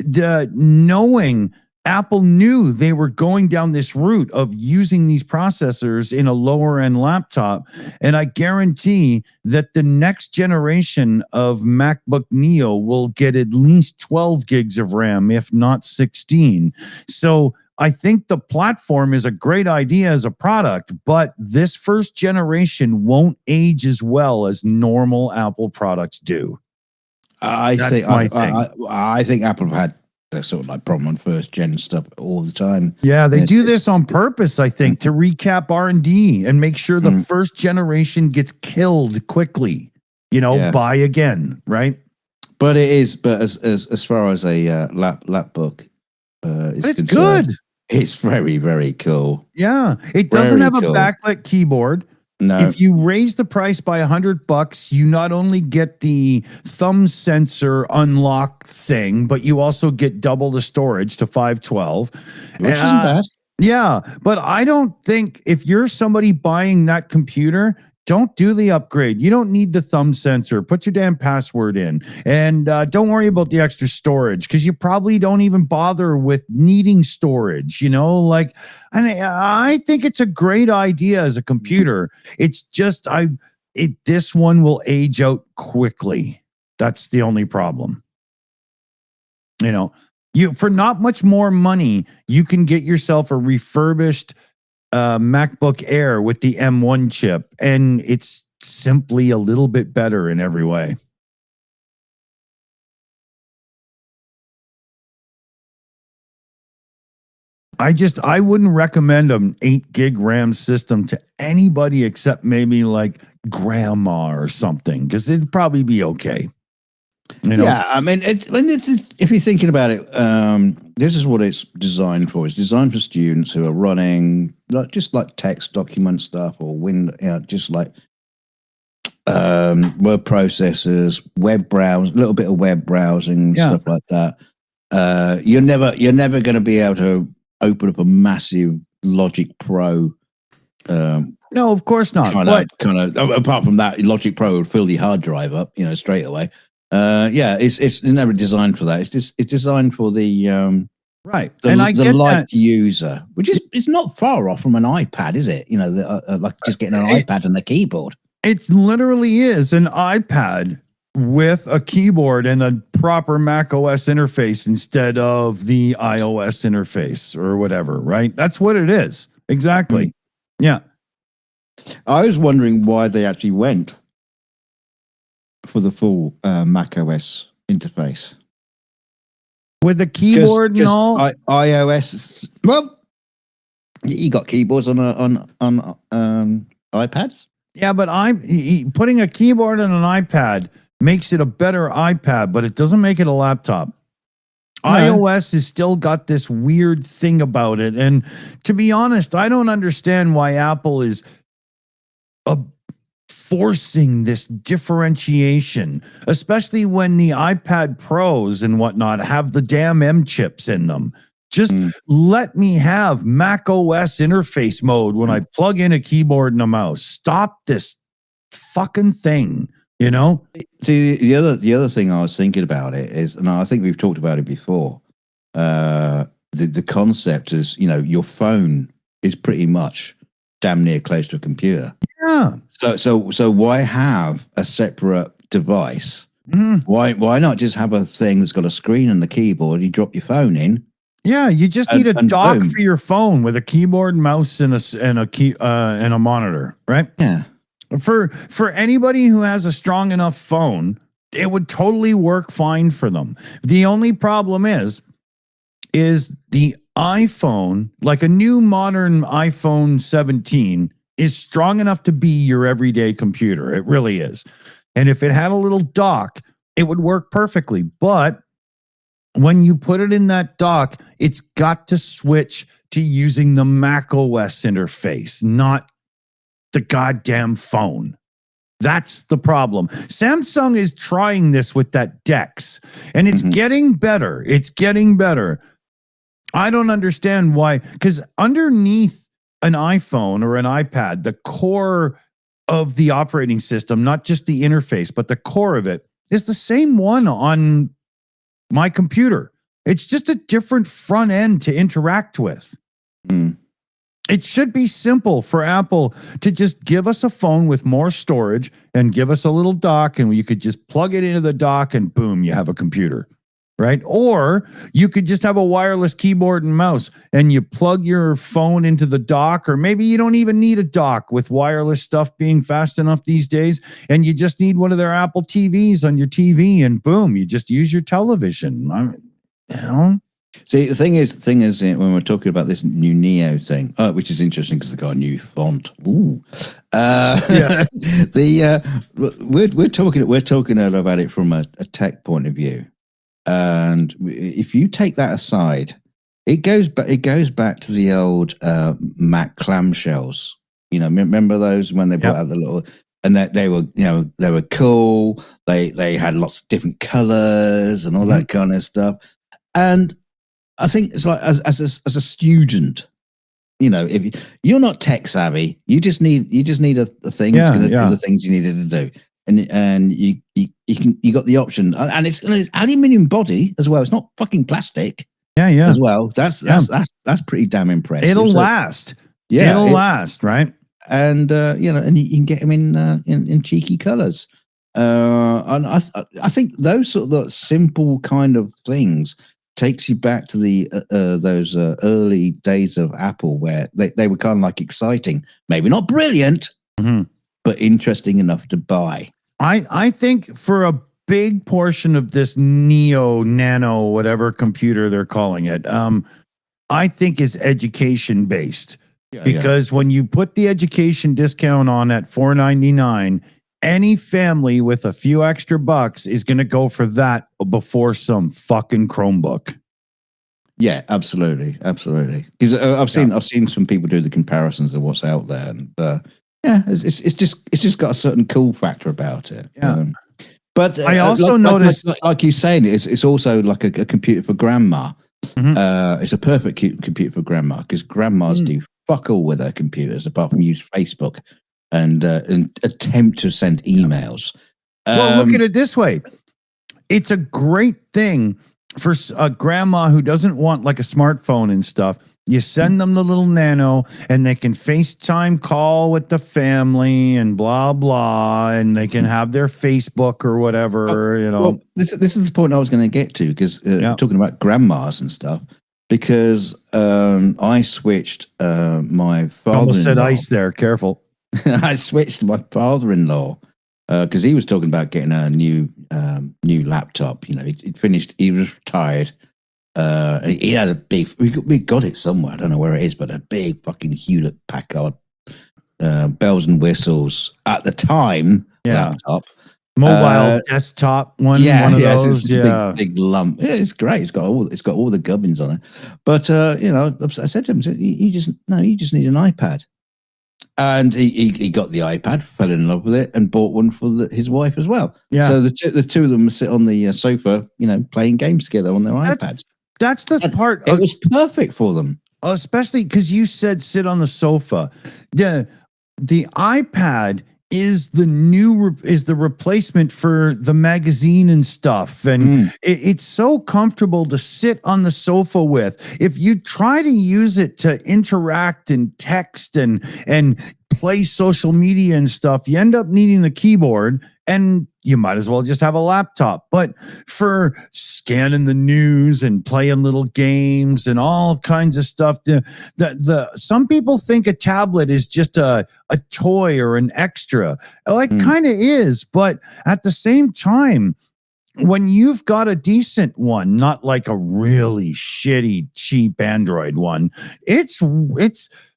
knowing Apple knew they were going down this route of using these processors in a lower end laptop. And I guarantee that the next generation of MacBook Neo will get at least 12 gigs of RAM, if not 16. So I think the platform is a great idea as a product, but this first generation won't age as well as normal Apple products do. I think Apple have had the sort of like problem on first gen stuff all the time. Yeah, they do this on purpose, I think, to recap R&D and make sure the first generation gets killed quickly. Buy again, right? But as far as a lapbook is it's concerned, good. It's very, very cool. Yeah, it doesn't have a backlit keyboard. No. If you raise the price by $100, you not only get the thumb sensor unlock thing, but you also get double the storage to 512. Which isn't bad. Yeah, but I don't think if you're somebody buying that computer, don't do the upgrade. You don't need the thumb sensor. Put your damn password in. And don't worry about the extra storage because you probably don't even bother with needing storage. I think it's a great idea as a computer. It's just this one will age out quickly. That's the only problem. For not much more money, you can get yourself a refurbished MacBook Air with the M1 chip, and it's simply a little bit better in every way. I wouldn't recommend an 8 gig RAM system to anybody except maybe like grandma or something, because it'd probably be okay. Yeah, I mean, if you're thinking about it, this is what it's designed for. It's designed for students who are running just like text document stuff or just like word processors, web browse, a little bit of web browsing, stuff like that. You're never going to be able to open up a massive Logic Pro. No, of course not. Kind of. Apart from that, Logic Pro would fill the hard drive up, straight away. It's never designed for that. It's designed for the right. And the light user, which is it's not far off from an iPad, is it? Like just getting an iPad and a keyboard. It literally is an iPad with a keyboard and a proper Mac OS interface instead of the iOS interface or whatever. Right? That's what it is. Exactly. Yeah. I was wondering why they actually went for the full Mac OS interface with a keyboard and all. iOS. Well, you got keyboards on iPads. Yeah, but putting a keyboard on an iPad makes it a better iPad, but it doesn't make it a laptop. No. iOS has still got this weird thing about it, and to be honest, I don't understand why Apple is forcing this differentiation, especially when the iPad Pros and whatnot have the damn M chips in them. Just let me have Mac OS interface mode when I plug in a keyboard and a mouse. Stop this fucking thing, See, the other thing I was thinking about it is, and I think we've talked about it before, the concept is, your phone is pretty much damn near close to a computer. Yeah. So why have a separate device? Why not just have a thing that's got a screen and the keyboard? You drop your phone in. Yeah, you just need a dock for your phone with a keyboard, mouse, and a monitor, right? Yeah. For anybody who has a strong enough phone, it would totally work fine for them. The only problem is the iPhone, like a new modern iPhone 17, is strong enough to be your everyday computer. It really is. And if it had a little dock, it would work perfectly. But when you put it in that dock, it's got to switch to using the Mac OS interface, not the goddamn phone. That's the problem. Samsung is trying this with that DeX, and it's getting better. It's getting better. I don't understand why, because underneath an iPhone or an iPad, the core of the operating system, not just the interface, but the core of it is the same one on my computer. It's just a different front end to interact with. It should be simple for Apple to just give us a phone with more storage and give us a little dock, and you could just plug it into the dock and boom, you have a computer, right? Or you could just have a wireless keyboard and mouse and you plug your phone into the dock, or maybe you don't even need a dock with wireless stuff being fast enough these days, and you just need one of their Apple TVs on your TV and boom, you just use your television. See, the thing is, when we're talking about this new Neo thing, which is interesting because they've got a new font. Ooh, we're talking about it from a tech point of view, and if you take that aside, it goes back to the old Mac clamshells. You know, remember those when they brought out the little. And that they were cool. They had lots of different colors and all that kind of stuff. And I think it's like as a student, you know, if you're not tech savvy, you just need a thing that's going to do the things you needed to do, and you got the option, and it's aluminium body as well. It's not fucking plastic. Yeah. As well, that's pretty damn impressive. It'll last. Yeah, it'll last, right? And and you can get them in cheeky colors. And I think those sort of simple kind of things takes you back to the those early days of Apple, where they were kind of like exciting, maybe not brilliant, but interesting enough to buy. I think for a big portion of this nano whatever computer they're calling it, I think is education based, because when you put the education discount on at $4.99. Any family with a few extra bucks is going to go for that before some fucking Chromebook. Yeah, absolutely. Because I've seen some people do the comparisons of what's out there, and it's just got a certain cool factor about it. Yeah. But I also noticed, like you saying, it's also like a computer for grandma. It's a perfect computer for grandma, because grandmas do fuck all with their computers apart from use Facebook and attempt to send emails. Well, look at it this way. It's a great thing for a grandma who doesn't want like a smartphone and stuff. You send them the little nano and they can FaceTime call with the family and blah, blah, and they can have their Facebook or whatever, Well, this is the point I was going to get to, because talking about grandmas and stuff, because I switched my father-in-law. Almost said ice there, careful. I switched to my father-in-law because he was talking about getting a new laptop. You know, he'd finished. He was retired. He had a big. We got it somewhere. I don't know where it is, but a big fucking Hewlett Packard, bells and whistles at the time laptop, mobile desktop one. One of those. It's big lump. Yeah, it's great. It's got all the gubbins on it. But I said to him, you just need an iPad. And he got the iPad, fell in love with it, and bought one for his wife as well. Yeah. So the two of them sit on the sofa, playing games together on their iPads. That's the part. It was perfect for them, especially because you said sit on the sofa. The iPad is the replacement for the magazine and stuff, and it's so comfortable to sit on the sofa with. If you try to use it to interact and text and play social media and stuff, you end up needing the keyboard, and you might as well just have a laptop. But for scanning the news and playing little games and all kinds of stuff, some people think a tablet is just a toy or an extra. It kind of is, but at the same time, when you've got a decent one, not like a really shitty, cheap Android one, it's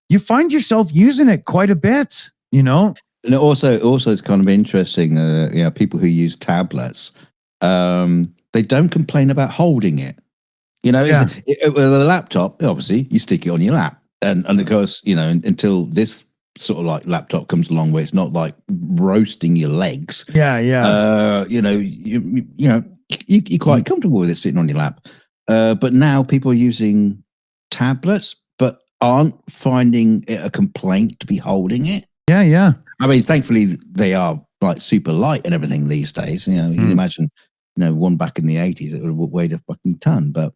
you find yourself using it quite a bit, And it also it's kind of interesting, people who use tablets, they don't complain about holding it. With a laptop, obviously you stick it on your lap, and of course, until this sort of like laptop comes along where it's not like roasting your legs. You're quite comfortable with it sitting on your lap. But now people are using tablets, but aren't finding it a complaint to be holding it. Yeah. I mean, thankfully they are like super light and everything these days. You can imagine, one back in the 80s, it would have weighed a fucking ton. But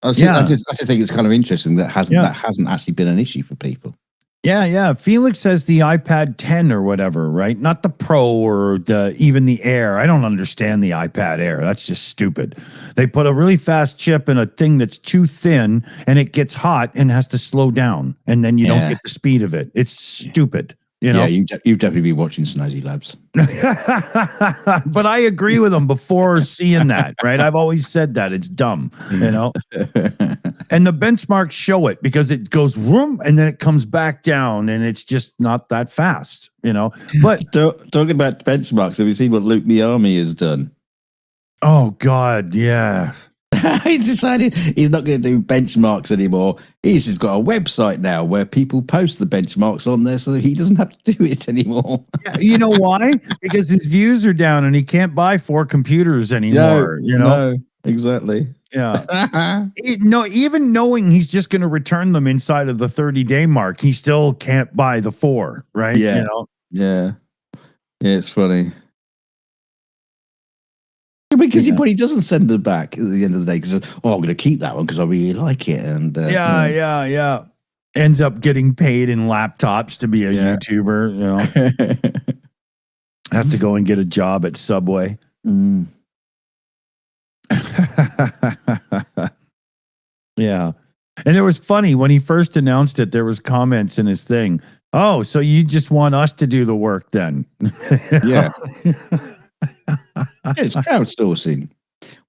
I just think it's kind of interesting that hasn't actually been an issue for people. Yeah. Felix has the iPad 10 or whatever, right? Not the Pro or even the Air. I don't understand the iPad Air. That's just stupid. They put a really fast chip in a thing that's too thin, and it gets hot and has to slow down, and then you don't get the speed of it. It's stupid. You know? Yeah, you've definitely been watching Snazzy Labs. But I agree with them before seeing that, right? I've always said that. It's dumb, you know? And the benchmarks show it because it goes vroom and then it comes back down and it's just not that fast, you know? But talking about benchmarks, have you seen what Luke Miami has done? Oh, God, yeah. He's decided he's not going to do benchmarks anymore. He's just got a website now where people post the benchmarks on there so that he doesn't have to do it anymore. Yeah, you know why? Because his views are down and he can't buy 4 computers anymore. No, exactly. Yeah. Even knowing he's just going to return them inside of the 30-day mark, he still can't buy the 4, right? Yeah. You know? Yeah, it's funny. Because he doesn't send it back at the end of the day because I'm going to keep that one because I really like it. And yeah. Ends up getting paid in laptops to be a YouTuber. You know, has to go and get a job at Subway. Mm. Yeah, and it was funny when he first announced it. There was comments in his thing. Oh, so you just want us to do the work then? Yeah. It's crowdsourcing.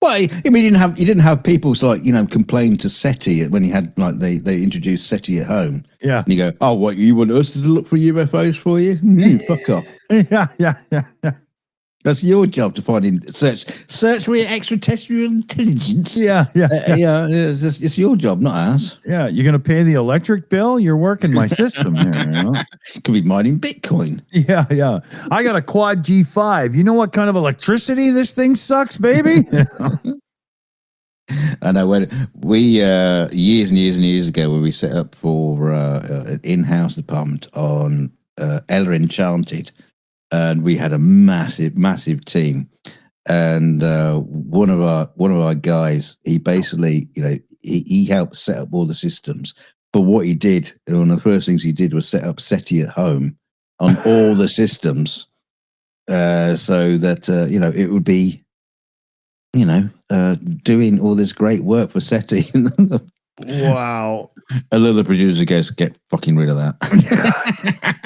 Well, I mean, you didn't have people complain to SETI when he had they introduced SETI at home. Yeah, and you go, oh, what, you want us to look for UFOs for you? Fuck off. Yeah. That's your job to find search for extraterrestrial intelligence. Yeah. It's your job, not ours. Yeah, you're gonna pay the electric bill. You're working my system here. You know? Could be mining Bitcoin. Yeah. I got a quad G5. You know what kind of electricity this thing sucks, baby? I know when we years and years ago when we set up for an in-house department on Ella Enchanted. And we had a massive team, and one of our guys, he basically, he helped set up all the systems. But what he did, one of the first things he did was set up SETI at home on all the systems, so that it would be, doing all this great work for SETI. Wow. A little producer goes, get fucking rid of that.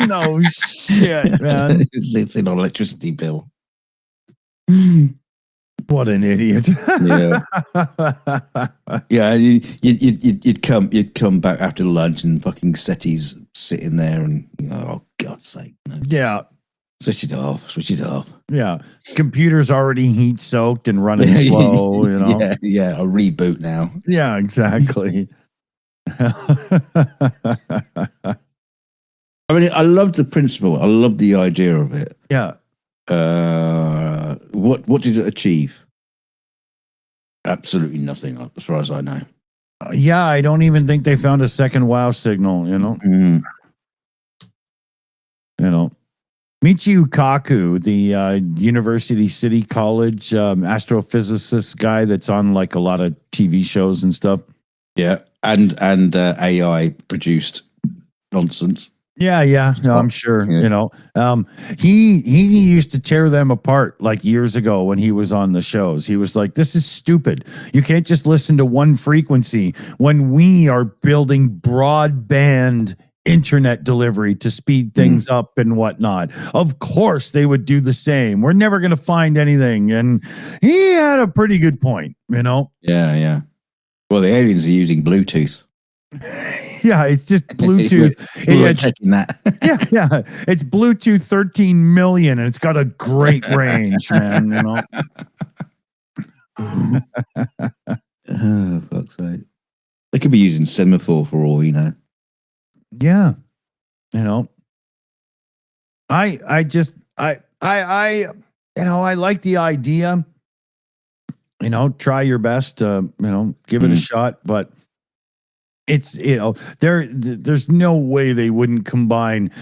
No shit, man. It's an electricity bill. What an idiot. Yeah. Yeah, you'd come back after lunch and fucking SETI's sitting there and oh God's sake. No. Yeah. Switch it off. Yeah. Computer's already heat soaked and running slow, Yeah, a reboot now. Yeah, exactly. I mean, I love the principle. I love the idea of it. Yeah. What did it achieve? Absolutely nothing, as far as I know. Yeah, I don't even think they found a second WoW signal, Mm. Michio Kaku, the University City College astrophysicist guy that's on like a lot of TV shows and stuff. Yeah, and AI produced nonsense. Yeah. No, I'm sure. Yeah. He used to tear them apart like years ago when he was on the shows. He was like, "This is stupid. You can't just listen to one frequency when we are building broadband internet delivery to speed things up and whatnot. Of course, they would do the same. We're never going to find anything." And he had a pretty good point. Yeah. Well, the aliens are using Bluetooth. Yeah, it's just Bluetooth. We're checking that. Yeah. It's Bluetooth 13 million, and it's got a great range, man. Oh, fuck's sake. They could be using semaphore for all we know. Yeah. I like the idea. Try your best to, give it a shot, but it's, there's no way they wouldn't combine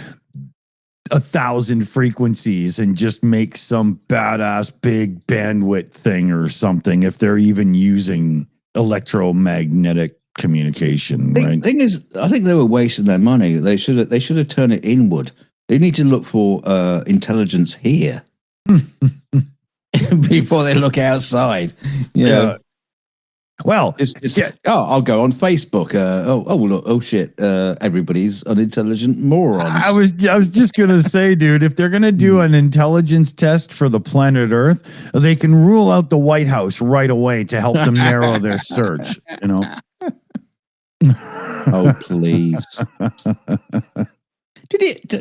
1,000 frequencies and just make some badass big bandwidth thing or something if they're even using electromagnetic communication, right? Thing is, I think they were wasting their money. They should have turned it inward. They need to look for intelligence here before they look outside. Yeah. Well, I'll go on Facebook. Oh shit! Everybody's unintelligent morons. I was just gonna say, dude, if they're gonna do an intelligence test for the planet Earth, they can rule out the White House right away to help them narrow their search. You know. Oh please!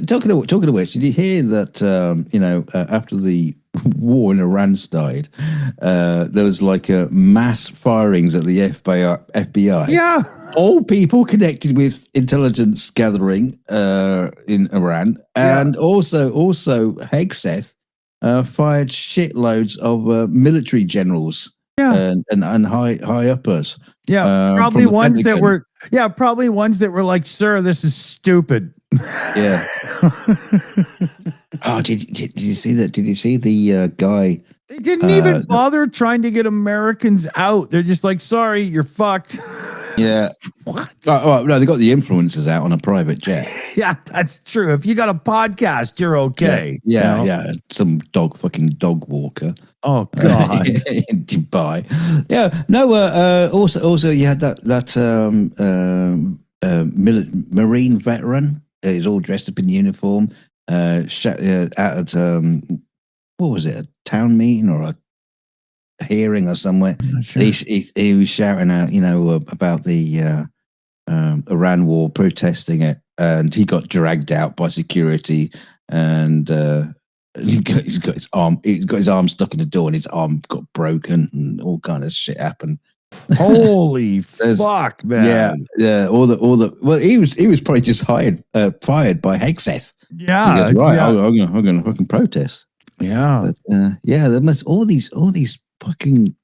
Talking of which, did you hear that? After the war in Iran started, there was like mass firings at the FBI. Yeah, all people connected with intelligence gathering in Iran, and also Hegseth fired shitloads of military generals. Yeah, and high uppers. Yeah, probably ones that were. Yeah, probably ones that were like, "Sir, this is stupid." Yeah. Oh, did you see that? Did you see the guy? They didn't even bother trying to get Americans out. They're just like, "Sorry, you're fucked." Yeah. What? Oh, no, they got the influencers out on a private jet. Yeah, that's true. If you got a podcast, you're okay. Yeah, yeah. Some fucking dog walker. Oh God. In Dubai. Yeah. No. Also, you had that Marine veteran. He's all dressed up in uniform. Out at what was it? A town meeting or a hearing or somewhere. Sure. He was shouting out, about the Iran war, protesting it, and he got dragged out by security, and he's got his arm stuck in the door, and his arm got broken, and all kind of shit happened. Holy fuck, man! Yeah. All the well, he was probably just fired by Hegseth. Yeah, goes, right. Yeah. I'm gonna fucking protest. Yeah, but, there must all these fucking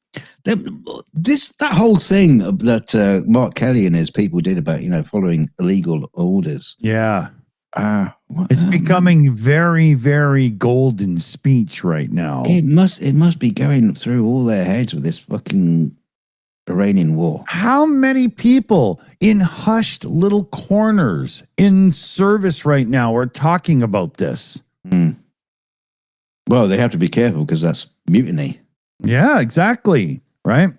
that whole thing that Mark Kelly and his people did about following illegal orders. Yeah, it's becoming very, very golden speech right now. It must be going through all their heads with this fucking Iranian war. How many people in hushed little corners in service right now are talking about this? Well, they have to be careful because that's mutiny. Yeah, exactly. Right.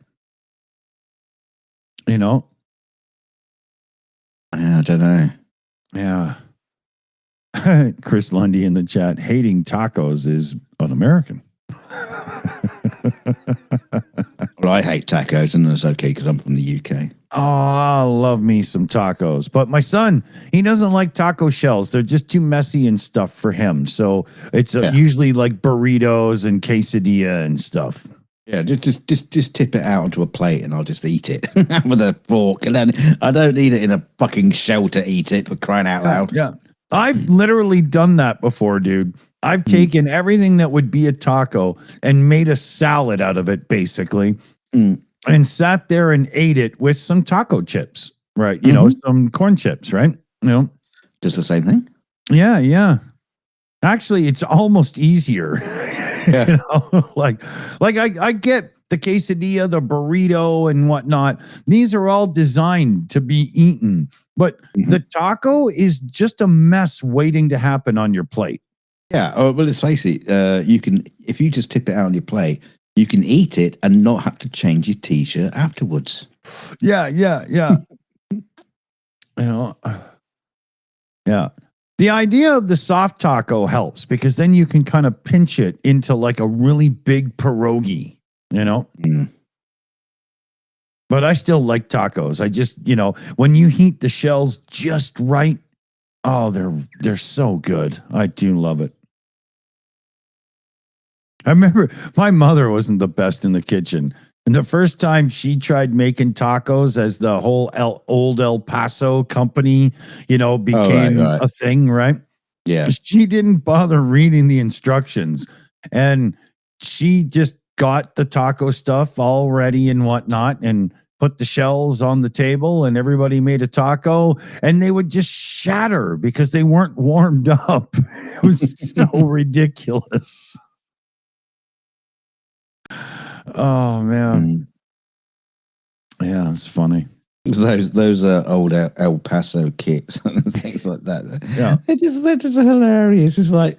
I don't know. Yeah. Chris Lundy in the chat, hating tacos is un-American. Well, I hate tacos, and it's okay because I'm from the UK. Oh, I love me some tacos. But my son, he doesn't like taco shells. They're just too messy and stuff for him. So it's usually like burritos and quesadilla and stuff. Yeah, just tip it out onto a plate, and I'll just eat it with a fork. And then I don't need it in a fucking shell to eat it, for crying out loud. Yeah, I've literally done that before, dude. I've taken everything that would be a taco and made a salad out of it, basically, and sat there and ate it with some taco chips, right? Some corn chips, right? Just the same thing. Yeah, yeah. Actually, it's almost easier. Yeah. Like I get the quesadilla, the burrito, and whatnot. These are all designed to be eaten, but the taco is just a mess waiting to happen on your plate. Yeah. Oh, well, let's face it. You can, if you just tip it out on your plate, you can eat it and not have to change your t-shirt afterwards. Yeah. Yeah. Yeah. The idea of the soft taco helps because then you can kind of pinch it into like a really big pierogi, But I still like tacos. I just, when you heat the shells just right, oh, they're so good. I do love it. I remember my mother wasn't the best in the kitchen. And the first time she tried making tacos as the whole old El Paso company, became a thing, right? Yeah. She didn't bother reading the instructions. And she just got the taco stuff all ready and whatnot and put the shells on the table and everybody made a taco and they would just shatter because they weren't warmed up. It was so ridiculous. Oh, man. Yeah, it's funny. Those old El Paso kits and things like that. Yeah, they're just hilarious. It's like,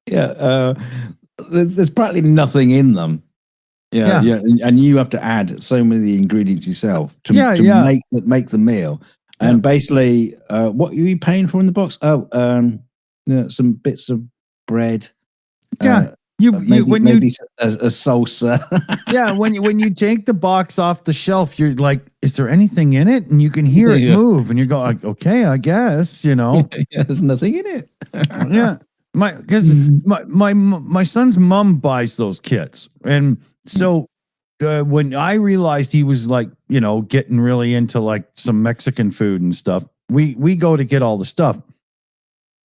there's practically nothing in them. Yeah, and you have to add so many ingredients yourself to make the meal. And basically, what are you paying for in the box? Some bits of bread. Maybe a salsa. Yeah, when you take the box off the shelf, you're like, is there anything in it? And you can hear it move, and you're going, okay, I guess, there's nothing in it. Yeah, because my son's mom buys those kits, and so when I realized he was like, getting really into like some Mexican food and stuff, we go to get all the stuff,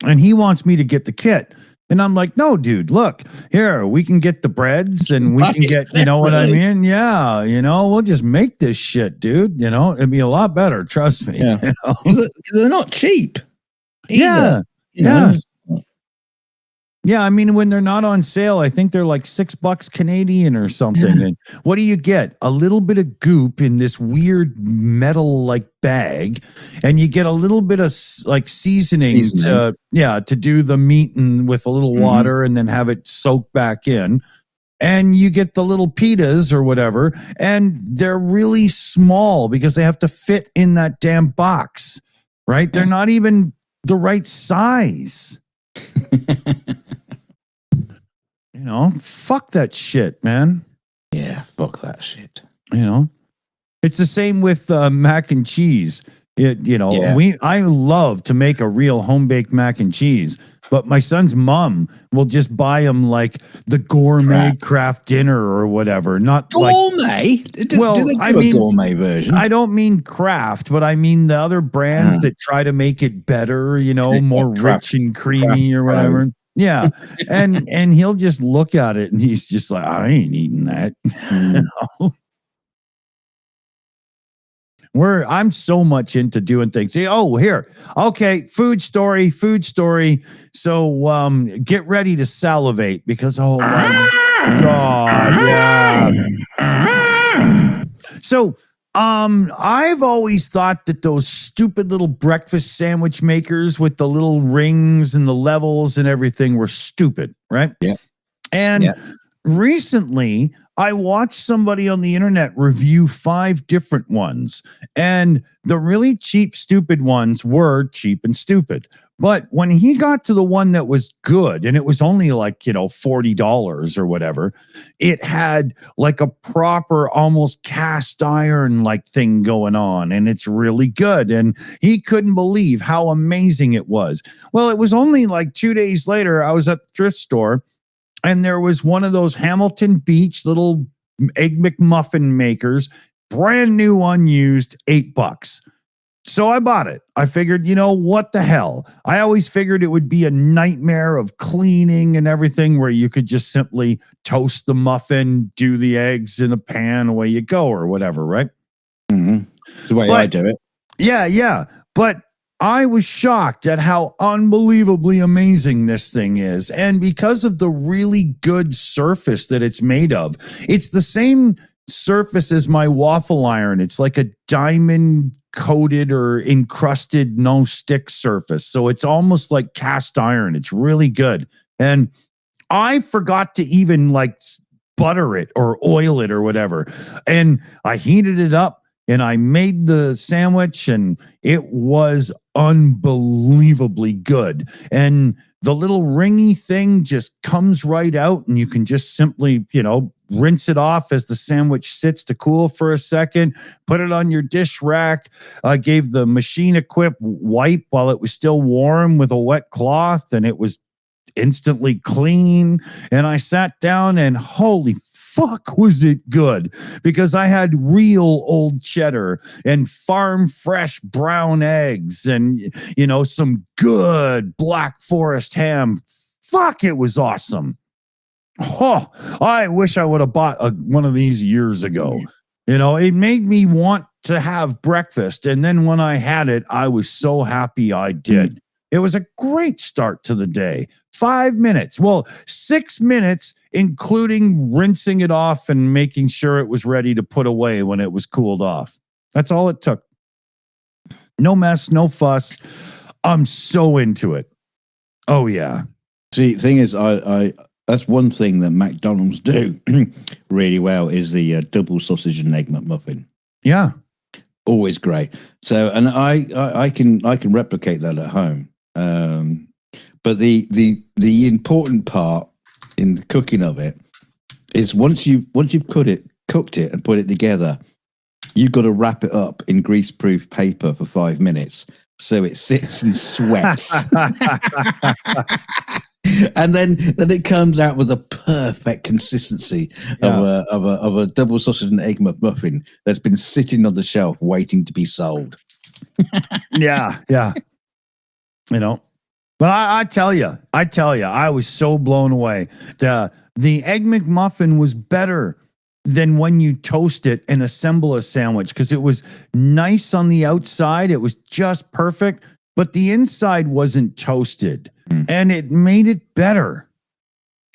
and he wants me to get the kit. And I'm like, no, dude, look, here, we can get the breads and we can get, you know what I mean? Yeah, we'll just make this shit, dude. It'd be a lot better. Trust me. Yeah. Because they're not cheap either. Yeah. Yeah, I mean, when they're not on sale, I think they're like $6 Canadian or something. And what do you get? A little bit of goop in this weird metal like bag, and you get a little bit of like seasoning to do the meat and with a little water, and then have it soak back in. And you get the little pitas or whatever, and they're really small because they have to fit in that damn box, right? They're not even the right size. Fuck that shit, man. Yeah, fuck that shit. It's the same with mac and cheese. I love to make a real home-baked mac and cheese, but my son's mom will just buy him like the gourmet craft dinner or whatever. Not gourmet. Do they do a gourmet version? I don't mean craft, but I mean the other brands that try to make it better, more rich and creamy or whatever. Yeah. And he'll just look at it and he's just like, I ain't eating that. I'm so much into doing things. Oh, here. Okay. Food story. So get ready to salivate because, oh my God. Yeah. So I've always thought that those stupid little breakfast sandwich makers with the little rings and the levels and everything were stupid, right? Yeah. And recently I watched somebody on the internet review 5 different ones, and the really cheap, stupid ones were cheap and stupid. But when he got to the one that was good, and it was only like, $40 or whatever, it had like a proper, almost cast iron like thing going on. And it's really good. And he couldn't believe how amazing it was. Well, it was only like 2 days later, I was at the thrift store, and there was one of those Hamilton Beach little Egg McMuffin makers, brand new, unused, $8. So I bought it. I figured, what the hell? I always figured it would be a nightmare of cleaning and everything where you could just simply toast the muffin, do the eggs in a pan, away you go or whatever, right? Mm-hmm. That's the way I do it. Yeah. But I was shocked at how unbelievably amazing this thing is. And because of the really good surface that it's made of, it's the same surface as my waffle iron. It's like a diamond coated or encrusted no stick surface. So it's almost like cast iron. It's really good. And I forgot to even like butter it or oil it or whatever. And I heated it up and I made the sandwich, and it was unbelievably good. And the little ringy thing just comes right out, and you can just simply, rinse it off as the sandwich sits to cool for a second, put it on your dish rack. I gave the machine equipped wipe while it was still warm with a wet cloth, and it was instantly clean. And I sat down, and holy fuck was it good, because I had real old cheddar and farm fresh brown eggs and, some good Black Forest ham. Fuck, it was awesome. Oh, I wish I would have bought one of these years ago. It made me want to have breakfast. And then when I had it, I was so happy I did. It was a great start to the day. 5 minutes. Well, 6 minutes, including rinsing it off and making sure it was ready to put away when it was cooled off. That's all it took. No mess, no fuss. I'm so into it. Oh yeah. See, the thing is, I that's one thing that McDonald's do really well is the double sausage and egg McMuffin. Yeah. Always great. So, and I can replicate that at home. But the important part in the cooking of it is once you've cooked it and put it together, you've got to wrap it up in greaseproof paper for 5 minutes so it sits and sweats. And then it comes out with a perfect consistency of a double sausage and egg McMuffin that's been sitting on the shelf waiting to be sold. Yeah. You know, but I tell you, I was so blown away. The egg McMuffin was better than when you toast it and assemble a sandwich because it was nice on the outside. It was just perfect, but the inside wasn't toasted and it made it better.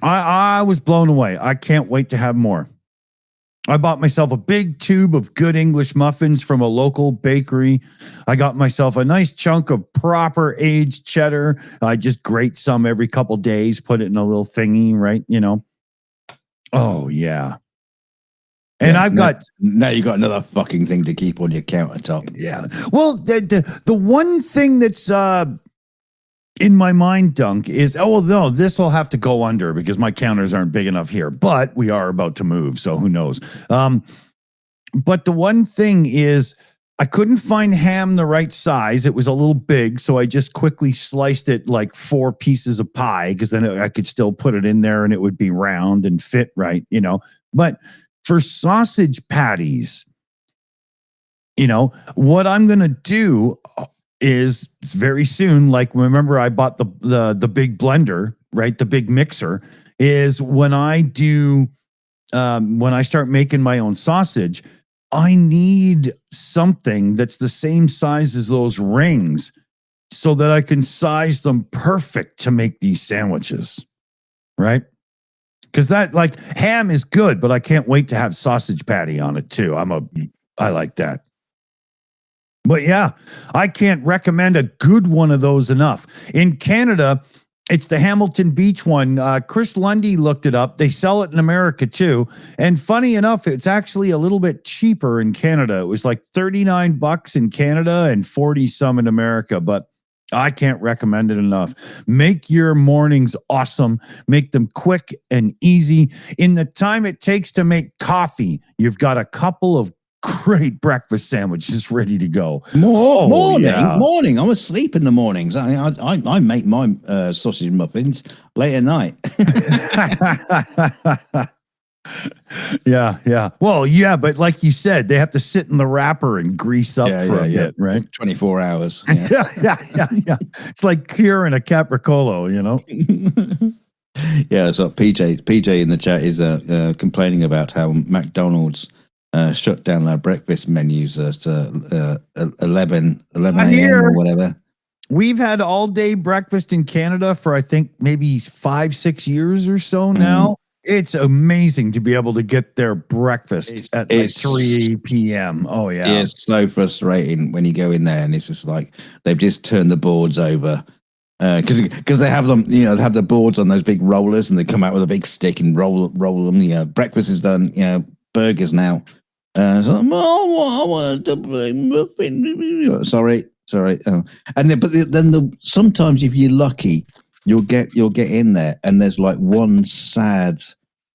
I was blown away. I can't wait to have more. I bought myself a big tube of good English muffins from a local bakery. I got myself a nice chunk of proper aged cheddar. I just grate some every couple days, put it in a little thingy, right? You know. Oh, yeah. And I've got... Now you got another fucking thing to keep on your countertop. Yeah. Well, the one thing that's in my mind, Dunk, is, oh, no, this will have to go under because my counters aren't big enough here. But we are about to move, so who knows? But the one thing is I couldn't find ham the right size. It was a little big, so I just quickly sliced it like 4 pieces of pie because then I could still put it in there and it would be round and fit right, you know. But for sausage patties, you know, what I'm going to do is very soon, like remember I bought the big blender, right? The big mixer is when I start making my own sausage, I need something that's the same size as those rings so that I can size them perfect to make these sandwiches, right? Because that, like, ham is good, but I can't wait to have sausage patty on it too. I like that. But yeah, I can't recommend a good one of those enough. In Canada, it's the Hamilton Beach one. Chris Lundy looked it up. They sell it in America too. And funny enough, it's actually a little bit cheaper in Canada. It was like $39 in Canada and 40 some in America. But I can't recommend it enough. Make your mornings awesome. Make them quick and easy. In the time it takes to make coffee, you've got a couple of great breakfast sandwiches ready to go. Morning. I'm asleep in the mornings. I make my sausage muffins late at night. Yeah. Well, yeah, but like you said, they have to sit in the wrapper and grease up for a bit, right? 24 hours. Yeah. It's like curing a capricolo, you know? Yeah, so PJ in the chat is complaining about how McDonald's shut down their breakfast menus at 11 a.m. or whatever. We've had all day breakfast in Canada for, I think, maybe 5-6 years or so now. It's amazing to be able to get their breakfast at like 3 p.m. Oh, yeah. It's so frustrating when you go in there and it's just like they've just turned the boards over. Because they have them, you know, they have the boards on those big rollers and they come out with a big stick and roll them. You know, breakfast is done, you know, burgers now. So I want a double muffin. Sorry. Oh. And then sometimes if you're lucky, you'll get in there and there's like one sad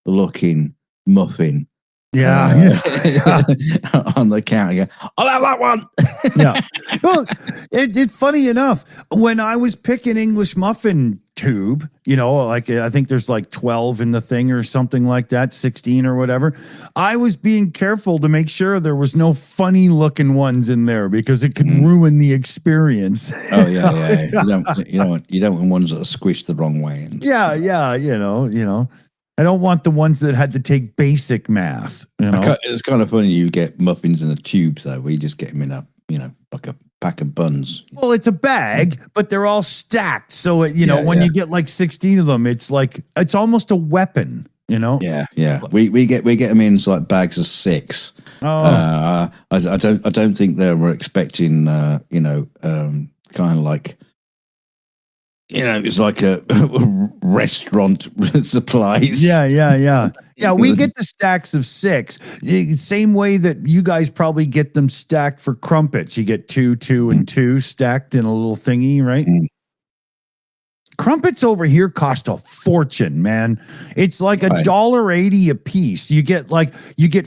looking muffin. Yeah. On the counter. You go, I'll have that one. Yeah. Well, it's funny enough, when I was picking English muffin tube, you know, like I think there's like 12 in the thing or something like that, 16 or whatever. I was being careful to make sure there was no funny looking ones in there because it could ruin the experience. Oh yeah. You don't want ones that are squished the wrong way. Yeah. You know. I don't want the ones that had to take basic math. You know? It's kind of funny you get muffins in a tube, though, where you just get them in a, you know, like a pack of buns. Well, it's a bag, but they're all stacked. So, when you get like 16 of them, it's like, it's almost a weapon. you know? Yeah. We get them in like bags of 6. Oh, I don't think they were expecting kind of like, it's like a restaurant supplies. Yeah, we get the stacks of 6. Same way that you guys probably get them stacked for crumpets. You get 2, 2, and 2 stacked in a little thingy, right? Crumpets over here cost a fortune, man. It's like $1.80 a piece. You get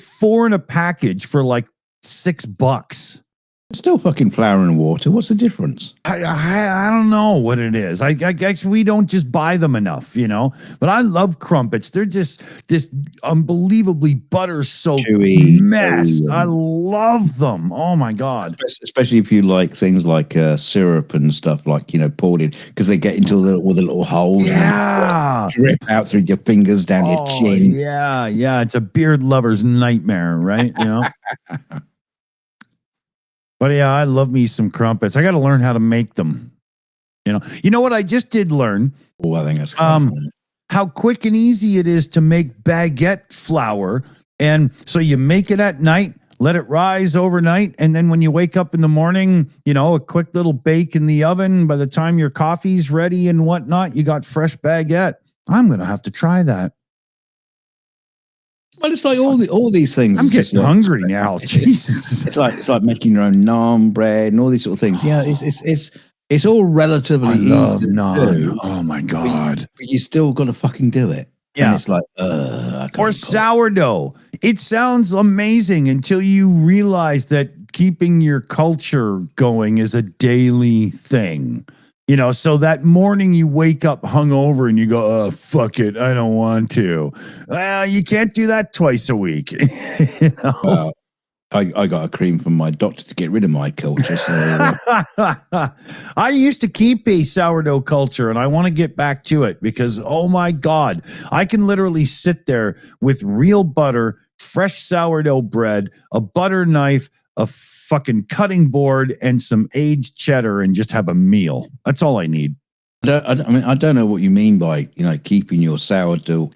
4 in a package for like $6. It's still fucking flour and water. What's the difference? I don't know what it is. I guess we don't just buy them enough, But I love crumpets. They're just this unbelievably butter-soaked mess. I love them. Oh my god! Especially if you like things like syrup and stuff, like poured in, because they get into the little holes. Yeah, drip out through your fingers down your chin. Yeah. It's a beard lover's nightmare, right? But yeah, I love me some crumpets. I got to learn how to make them. You know what I just did learn? Oh, I think that's how quick and easy it is to make baguette flour. And so you make it at night, let it rise overnight, and then when you wake up in the morning, a quick little bake in the oven. By the time your coffee's ready and whatnot, you got fresh baguette. I'm gonna have to try that. Well, it's like all these things. I'm getting hungry now. Jesus, it's like making your own naan bread and all these sort of things. Yeah, it's all relatively easy to do. Oh my god! But you still got to fucking do it. Yeah, and it's like or sourdough. It sounds amazing until you realize that keeping your culture going is a daily thing. So that morning you wake up hungover and you go, oh, fuck it, I don't want to. Well, you can't do that twice a week. I got a cream from my doctor to get rid of my culture. So I used to keep a sourdough culture, and I want to get back to it because, oh my God, I can literally sit there with real butter, fresh sourdough bread, a butter knife, a fucking cutting board, and some aged cheddar, and just have a meal. That's all I need. I don't know what you mean by keeping your sourdough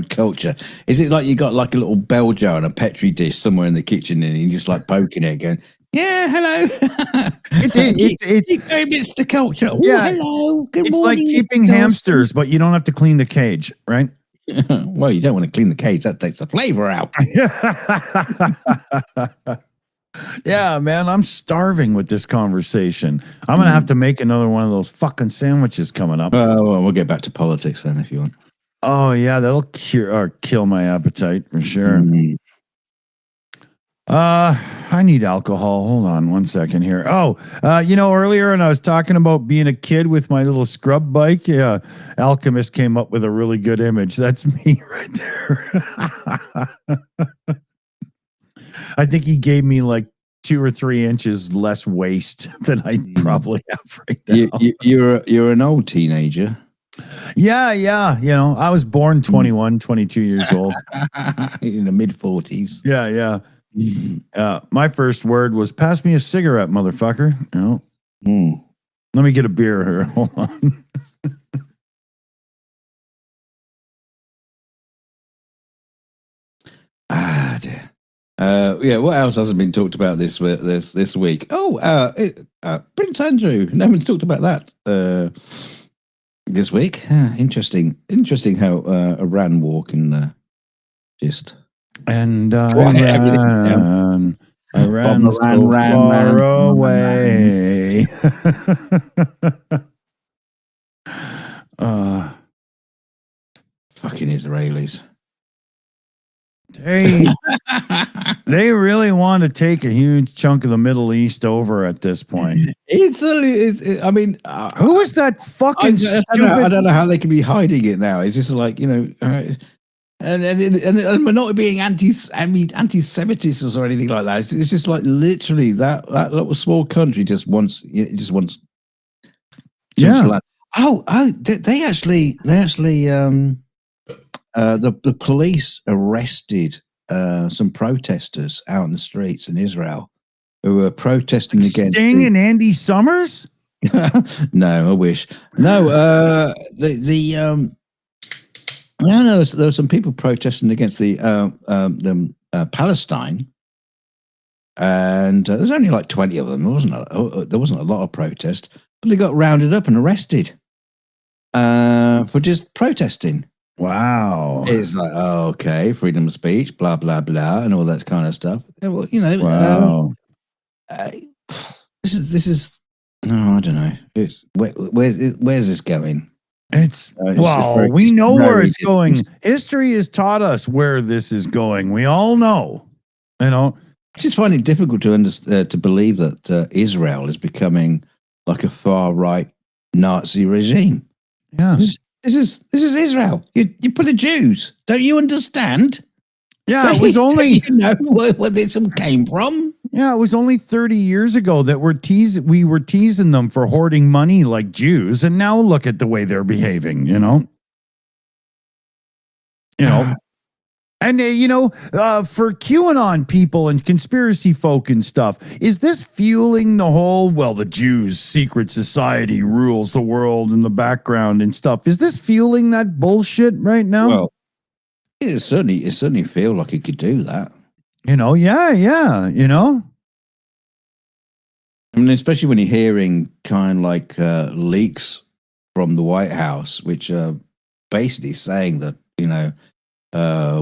culture. Is it like you got like a little bell jar and a petri dish somewhere in the kitchen, and you just like poking it, going, "Yeah, hello." It's the culture. Oh, yeah, hello. Good it's morning. Like keeping hamsters, but you don't have to clean the cage, right? Well, you don't want to clean the cage. That takes the flavor out. Yeah, man, I'm starving with this conversation. I'm going to have to make another one of those fucking sandwiches coming up. Well, we'll get back to politics then if you want. Oh, yeah, that'll kill my appetite for sure. I need alcohol. Hold on one second here. Oh, earlier when I was talking about being a kid with my little scrub bike, Alchemist came up with a really good image. That's me right there. I think he gave me like 2 or 3 inches less waist than I probably have right now. You're an old teenager. Yeah. I was born 21, 22 years old. In the mid-40s. Yeah. My first word was, pass me a cigarette, motherfucker. Let me get a beer here. Hold on. Dear. What else hasn't been talked about this week? Prince Andrew. No one's talked about that this week. Interesting how Iran war can just and Iran so far away. Fucking Israelis. They really want to take a huge chunk of the Middle East over at this point. Who is that fucking stupid? I don't know how they can be hiding it now. It's just like, and we're not being anti-Semitic or anything like that. It's just like literally that little small country just wants. Yeah. They actually. The police arrested some protesters out in the streets in Israel who were protesting against Sting and Andy Summers. No, I wish. No, Yeah, no, there were some people protesting against the Palestine, and there was only like 20 of them. There wasn't a lot of protest, but they got rounded up and arrested for just protesting. Wow. It's like, oh, okay, freedom of speech, blah blah blah, and all that kind of stuff. Well, Wow. This is. No, I don't know. It's where's this going? We know where it's going. History has taught us where this is going. We all know, I just find it difficult to believe that Israel is becoming like a far right Nazi regime. Yeah, this is Israel. You put the Jews. Don't you understand? Yeah, it was only where this came from. Yeah, it was only 30 years ago that we were teasing them for hoarding money like Jews, and now look at the way they're behaving. And, for QAnon people and conspiracy folk and stuff, is this fueling the whole, the Jews' secret society rules the world in the background and stuff? Is this fueling that bullshit right now? Well, it certainly feel like it could do that. Yeah. I mean, especially when you're hearing kind of like leaks from the White House, which are basically saying that,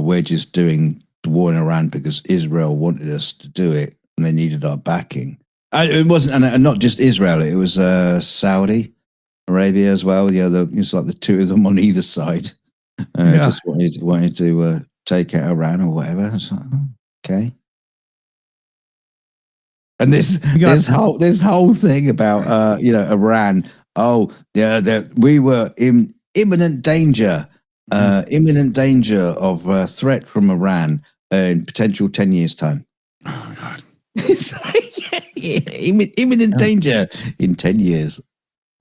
we're just doing the war in Iran because Israel wanted us to do it and they needed our backing. It wasn't, and not just Israel, it was Saudi Arabia as well. It's like the two of them on either side. Just wanted to take out Iran or whatever. It's like, okay. And this whole thing about Iran. Oh yeah, we were in imminent danger of a threat from Iran in potential 10 years time. Oh God, imminent danger in 10 years.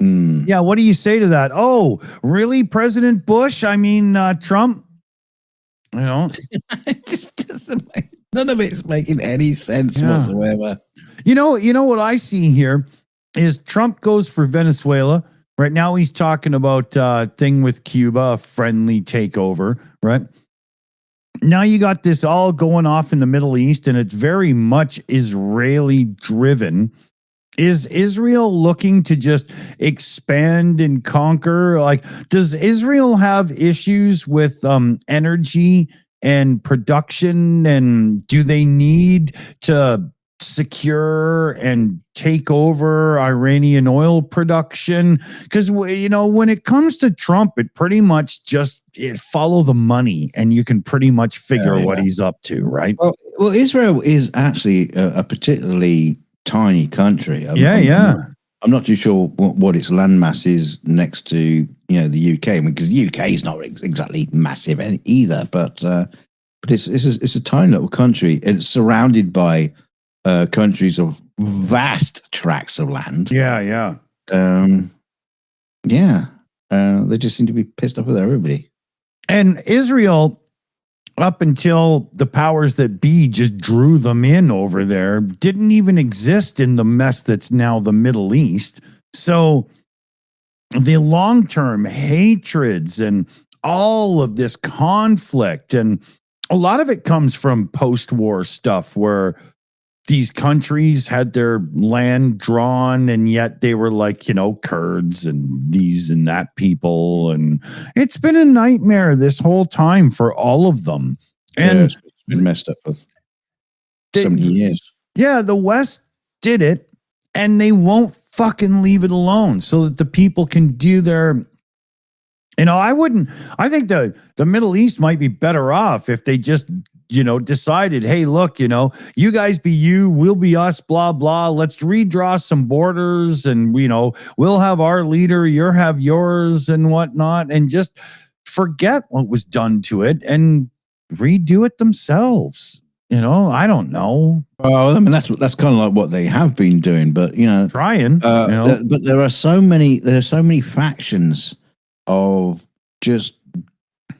Yeah, what do you say to that? Oh, really, President Bush? I mean, Trump? It just doesn't none of it's making any sense whatsoever. You know what I see here is Trump goes for Venezuela. Right now he's talking about thing with Cuba, a friendly takeover, right? Now you got this all going off in the Middle East, and it's very much Israeli driven. Is Israel looking to just expand and conquer? Like, does Israel have issues with energy and production? And do they need to secure and take over Iranian oil production? Because, when it comes to Trump, it pretty much just follow the money and you can pretty much figure what he's up to, right? Well, Israel is actually a particularly tiny country. I'm not too sure what its landmass is next to the UK. I mean, because the UK is not exactly massive either, but it's a tiny little country. It's surrounded by countries of vast tracts of land. Yeah. They just seem to be pissed off with everybody. And Israel, up until the powers that be just drew them in over there, didn't even exist in the mess that's now the Middle East. So the long-term hatreds and all of this conflict, and a lot of it comes from post-war stuff where these countries had their land drawn, and yet they were like, Kurds and these and that people. And it's been a nightmare this whole time for all of them. And it's been messed up for 70 years. Yeah, the West did it, and they won't fucking leave it alone so that the people can do their... I think the Middle East might be better off if they just... decided, hey, look, you guys be you, we'll be us, blah, blah. Let's redraw some borders, and, we'll have our leader, you'll have yours and whatnot, and just forget what was done to it and redo it themselves. I don't know. Well, I mean, that's kind of like what they have been doing, but, trying. But there are so many factions of just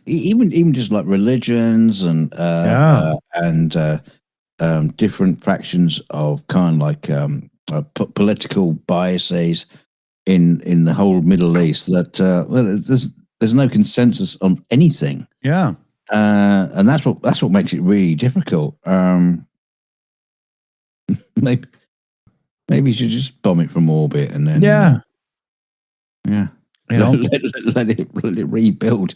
even just like religions and different factions of kind of like political biases in the whole Middle East that there's no consensus on anything. Yeah. And that's what makes it really difficult. Maybe you should just bomb it from orbit and then yeah. You know, let it rebuild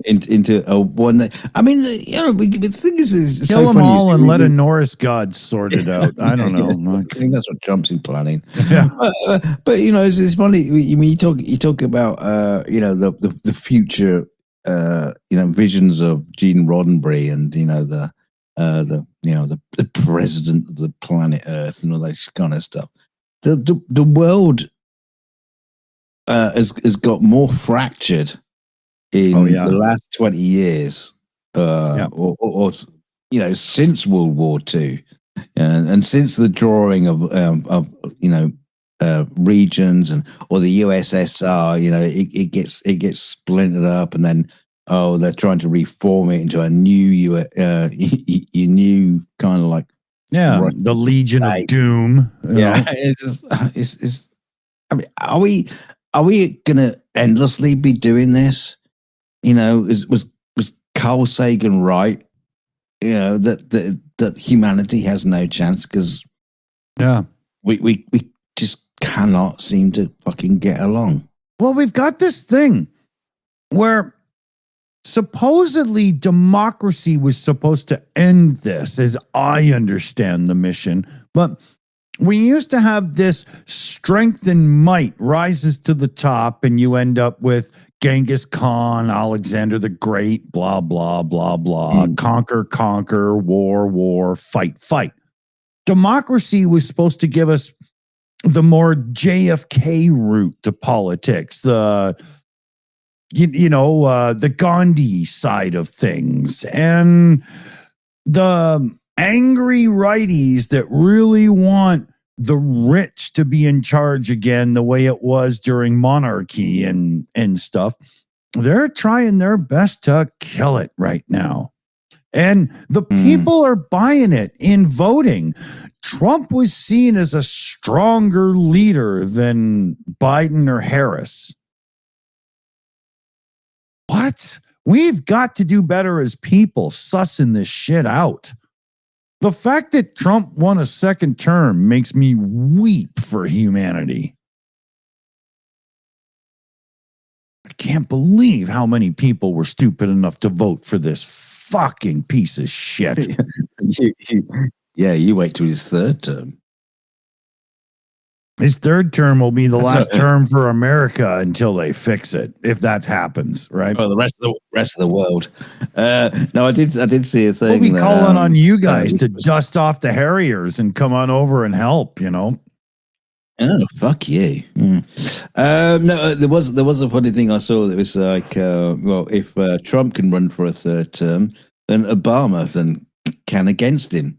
into a one. I mean, the thing is it's kill so them funny. all and let a Norris god sort it out. I don't know. I think that's what Trump's planning. Yeah. But it's funny when you talk about the future visions of Gene Roddenberry and the president of the planet Earth and all that kind of stuff. The world has got more fractured in the last 20 years, or since World War II, and since the drawing of regions or the USSR. It gets splintered up, and then they're trying to reform it into a new new kind of like the Legion of Doom. It's I mean, are we gonna endlessly be doing this? Was Carl Sagan right? That humanity has no chance because we just cannot seem to fucking get along. Well, we've got this thing where supposedly democracy was supposed to end this, as I understand the mission, but we used to have this strength and might rises to the top, and you end up with Genghis Khan, Alexander the Great, blah, blah, blah, blah, conquer, war, fight. Democracy was supposed to give us the more JFK route to politics, the Gandhi side of things, and the angry righties that really want the rich to be in charge again, the way it was during monarchy and stuff. They're trying their best to kill it right now. And the people are buying it in voting. Trump was seen as a stronger leader than Biden or Harris. What? We've got to do better as people sussing this shit out. The fact that Trump won a second term makes me weep for humanity. I can't believe how many people were stupid enough to vote for this fucking piece of shit. You wait till his third term. His third term will be the last term for America until they fix it, if that happens, right? Oh, the rest of the world. No, I did see a thing. We'll be calling on you guys to dust off the Harriers and come on over and help. Oh, fuck you. No, there was a funny thing I saw that was like, if Trump can run for a third term, then Obama then can against him.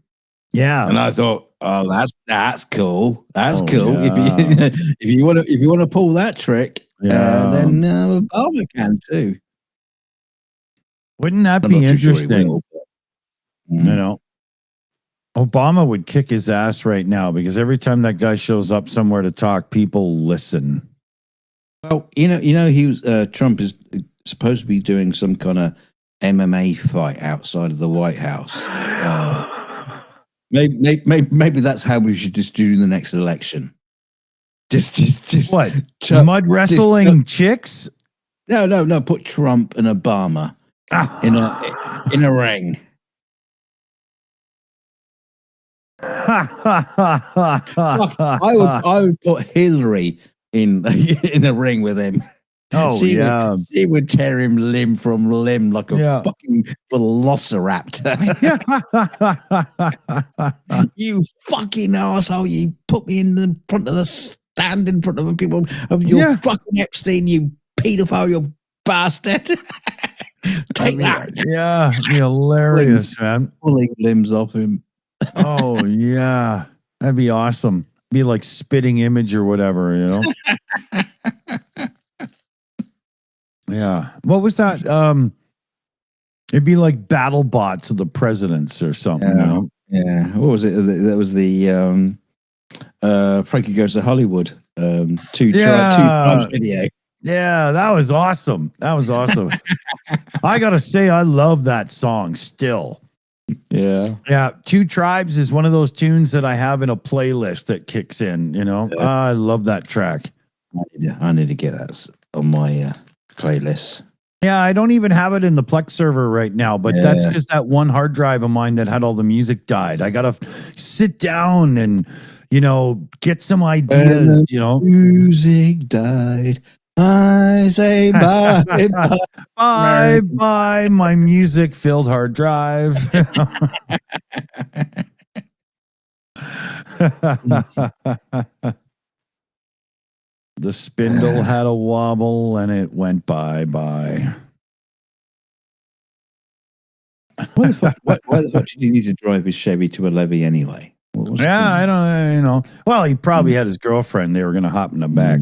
Yeah, and I thought, oh, that's cool. That's cool. Yeah. If you want to pull that trick, then Obama can too. Wouldn't that be interesting? Obama would kick his ass right now because every time that guy shows up somewhere to talk, people listen. Well, he was Trump is supposed to be doing some kind of MMA fight outside of the White House. Maybe that's how we should just do the next election. Just what? Mud wrestling chicks? No. Put Trump and Obama in a ring. I would put Hillary in a ring with him. Oh, she would tear him limb from limb like a fucking velociraptor. You fucking asshole! You put me in the front of the stand in front of people of your fucking Epstein, you paedophile, you bastard. Take that. Yeah, hilarious, man. Pulling limbs off him. Oh yeah, that'd be awesome. Be like spitting image or whatever, Yeah. What was that? It'd be like battle bots of the presidents or something. Yeah. What was it? That was the Frankie Goes to Hollywood. Two tribes video. Yeah, that was awesome. That was awesome. I gotta say, I love that song still. Yeah. Yeah, Two Tribes is one of those tunes that I have in a playlist that kicks in. You know, I love that track. I need to get that on my playlist. Yeah, I don't even have it in the Plex server right now, but that's because that one hard drive of mine that had all the music died. I gotta sit down and, get some ideas. Music died. I say bye, bye, bye, bye, my music-filled hard drive. The spindle had a wobble and it went bye-bye. Why the fuck did you need to drive his Chevy to a levee anyway? Yeah, I don't know. Well, he probably had his girlfriend. They were going to hop in the back.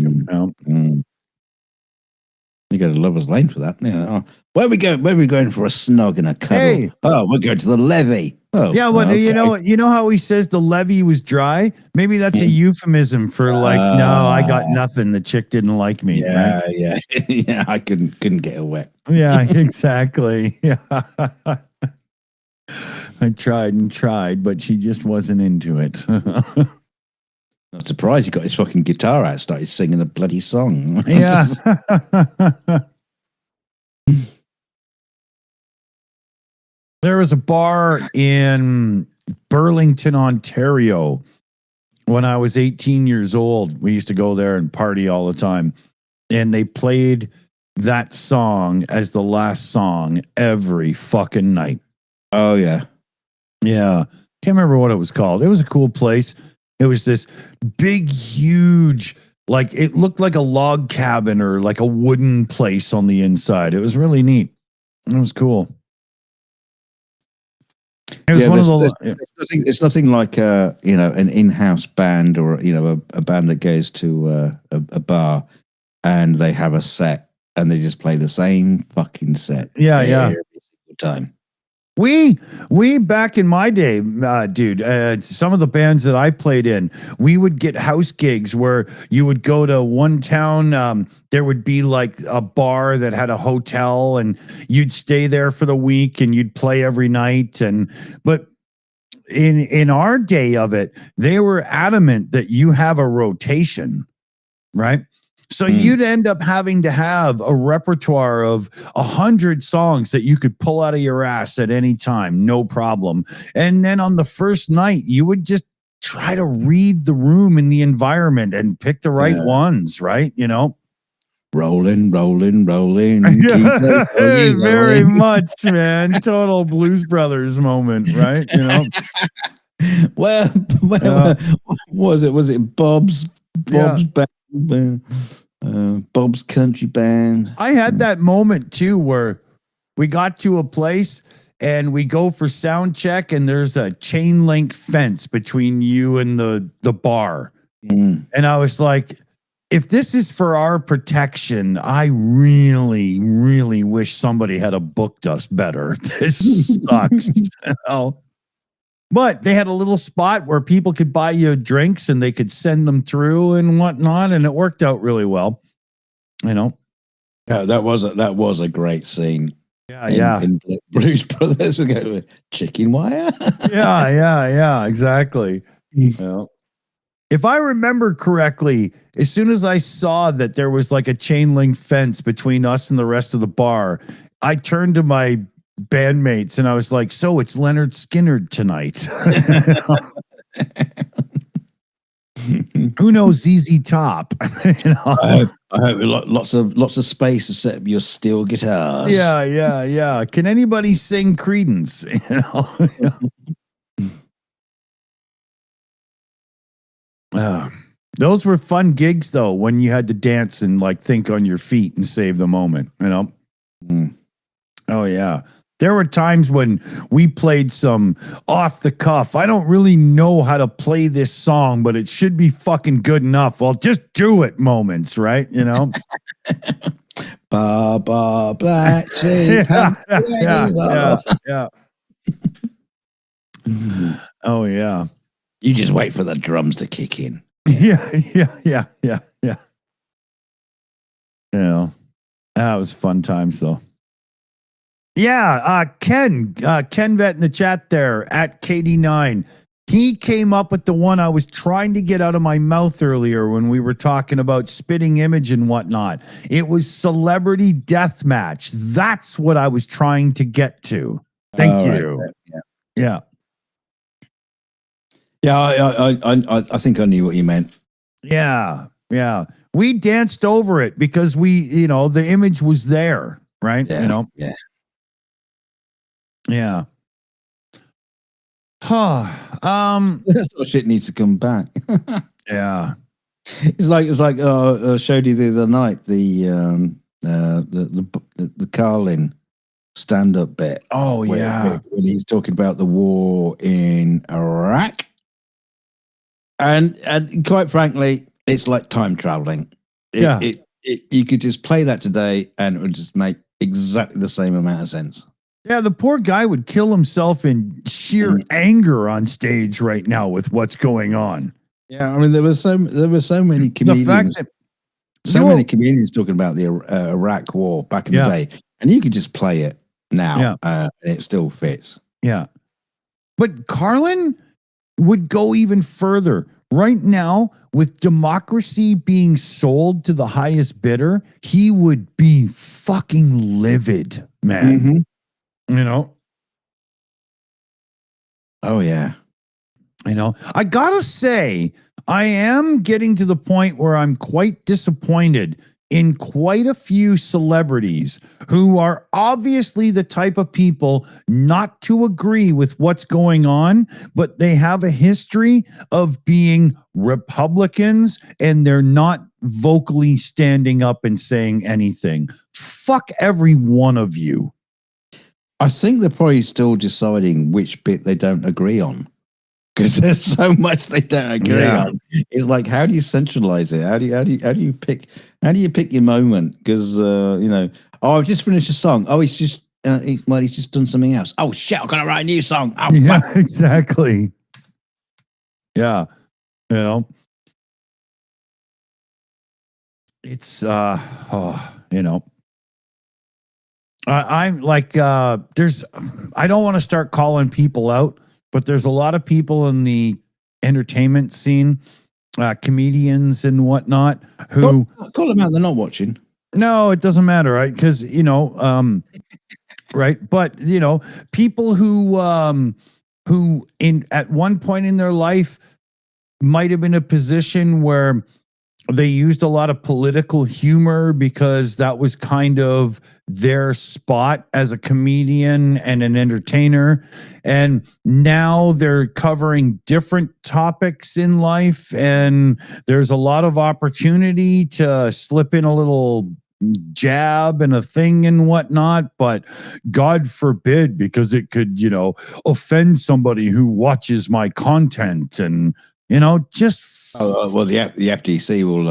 You got a lover's lane for that. Yeah. Where are we going? Where are we going for a snog and a cuddle? Hey. Oh, we're going to the levee. Oh, yeah. Well, okay. you know how he says the levee was dry? Maybe that's a euphemism for no, I got nothing. The chick didn't like me. Yeah, right? yeah, yeah. I couldn't get her wet. Yeah, exactly. Yeah. I tried and tried, but she just wasn't into it. Not surprised he got his fucking guitar out, started singing a bloody song. Yeah. There was a bar in Burlington, Ontario when I was 18 years old. We used to go there and party all the time. And they played that song as the last song every fucking night. Oh, yeah. Yeah. Can't remember what it was called. It was a cool place. It was this big, huge, like it looked like a log cabin or like a wooden place on the inside. It was really neat. It was cool. It was one of the. It's nothing like an in-house band or a band that goes to a bar and they have a set and they just play the same fucking set. Yeah, every single time. We back in my day, dude, some of the bands that I played in, we would get house gigs where you would go to one town. There would be like a bar that had a hotel and you'd stay there for the week and you'd play every night. But in our day of it, they were adamant that you have a rotation, right? So you'd end up having to have a repertoire of 100 songs that you could pull out of your ass at any time, no problem. And then on the first night, you would just try to read the room and the environment and pick the right ones, right? Rolling. Very much, man. Total Blues Brothers moment, right? Where was it? Was it Bob's band? Bob's Country Band. I had that moment too where we got to a place and we go for sound check and there's a chain link fence between you and the bar. And I was like, if this is for our protection, I really, really wish somebody had booked us better. This sucks. But they had a little spot where people could buy you drinks and they could send them through and whatnot. And it worked out really well. Yeah, that was a great scene. Yeah. In Blues Brothers, we go with chicken wire. yeah, exactly. Yeah. If I remember correctly, as soon as I saw that there was like a chain link fence between us and the rest of the bar, I turned to my bandmates and I was like, so it's Leonard Skinner tonight. Who knows ZZ Top? I hope lots of space to set up your steel guitars. Yeah. Can anybody sing Creedence? Those were fun gigs though, when you had to dance and like think on your feet and save the moment, Oh yeah. There were times when we played some off the cuff. I don't really know how to play this song, but it should be fucking good enough. Well, just do it moments, right? Baba Black Sheep. Yeah. Oh yeah. You just wait for the drums to kick in. Yeah. Yeah. That was fun times though. Yeah, Ken Vet in the chat there at KD9. He came up with the one I was trying to get out of my mouth earlier when we were talking about spitting image and whatnot. It was celebrity death match. That's what I was trying to get to. Thank you. Right. Yeah. Yeah, I think I knew what you meant. Yeah. Yeah. We danced over it because the image was there, right? Yeah. Yeah. Yeah. Huh. That sort of shit needs to come back. Yeah. It's like I showed you the other night the Carlin stand up bit. Oh yeah. When he's talking about the war in Iraq, and quite frankly, it's like time traveling. You could just play that today, and it would just make exactly the same amount of sense. Yeah, the poor guy would kill himself in sheer anger on stage right now with what's going on. Yeah, I mean there were so many comedians, many comedians talking about the Iraq War back in the day, and you could just play it now, and it still fits. Yeah, but Carlin would go even further. Right now, with democracy being sold to the highest bidder, he would be fucking livid, man. Mm-hmm. Oh yeah. I gotta say, I am getting to the point where I'm quite disappointed in quite a few celebrities who are obviously the type of people not to agree with what's going on, but they have a history of being Republicans and they're not vocally standing up and saying anything. Fuck every one of you. I think they're probably still deciding which bit they don't agree on, because there's so much they don't agree on. It's like, how do you centralize it? How do you pick your moment? Because I've just finished a song. Oh, he's just he's just done something else. Oh shit, I've got to write a new song. Oh, yeah, exactly. Yeah, it's I'm like, I don't want to start calling people out, but there's a lot of people in the entertainment scene, comedians and whatnot, who call them out. They're not watching. No, it doesn't matter, right? Because right, but people who in at one point in their life might have been in a position where they used a lot of political humor because that was kind of their spot as a comedian and an entertainer. And now they're covering different topics in life. And there's a lot of opportunity to slip in a little jab and a thing and whatnot. But God forbid, because it could, offend somebody who watches my content and, just well, the FTC will,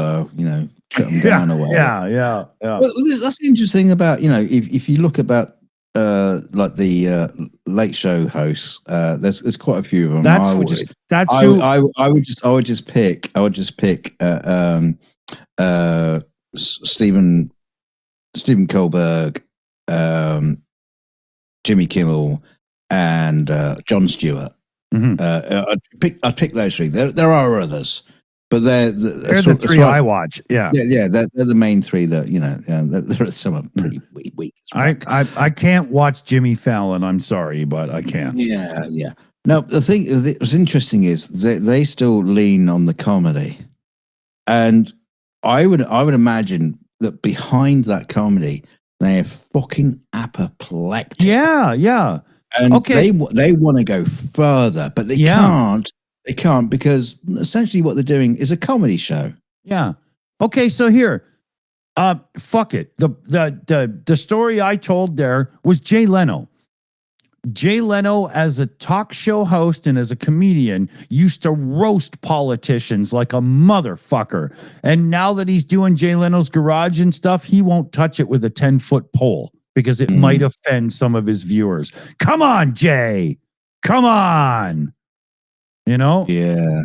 shut them down or whatever. Yeah. Well, that's the interesting thing about, if you look about like the late show hosts, there's quite a few of them. I would just pick Stephen Colbert, Jimmy Kimmel, and Jon Stewart. Mm-hmm. I'd pick those three. There are others, but they're the three I watch. Yeah. They're the main three that there are some are pretty weak. I can't watch Jimmy Fallon. I'm sorry, but I can't. Yeah. No, the thing what's interesting is they still lean on the comedy, and I would imagine that behind that comedy they are fucking apoplectic. Yeah. And they want to go further, but they can't. They can't, because essentially what they're doing is a comedy show. Yeah. Okay, so here, fuck it. The story I told there was Jay Leno. Jay Leno, as a talk show host and as a comedian, used to roast politicians like a motherfucker. And now that he's doing Jay Leno's Garage and stuff, he won't touch it with a 10-foot pole, because it might offend some of his viewers. Come on, Jay. Come on. Yeah.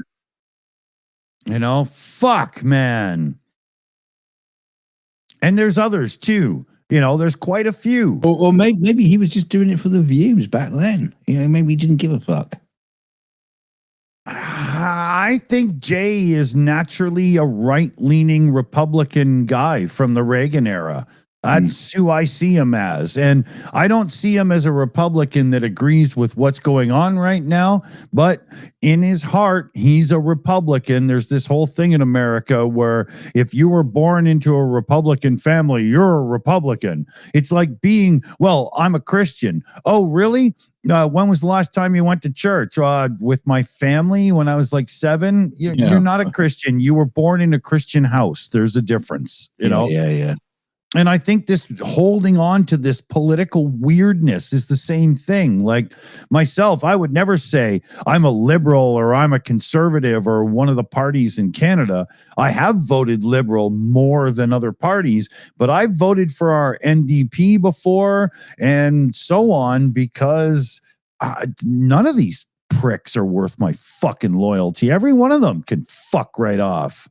Fuck, man. And there's others too. There's quite a few. Or maybe he was just doing it for the views back then. Maybe he didn't give a fuck. I think Jay is naturally a right-leaning Republican guy from the Reagan era. That's who I see him as. And I don't see him as a Republican that agrees with what's going on right now. But in his heart, he's a Republican. There's this whole thing in America where if you were born into a Republican family, you're a Republican. It's like I'm a Christian. Oh, really? When was the last time you went to church? With my family when I was like 7. You're not a Christian. You were born in a Christian house. There's a difference, you know? Yeah. And I think this holding on to this political weirdness is the same thing. Like myself, I would never say I'm a liberal or I'm a conservative or one of the parties in Canada. I have voted liberal more than other parties, but I've voted for our NDP before and so on because none of these pricks are worth my fucking loyalty. Every one of them can fuck right off,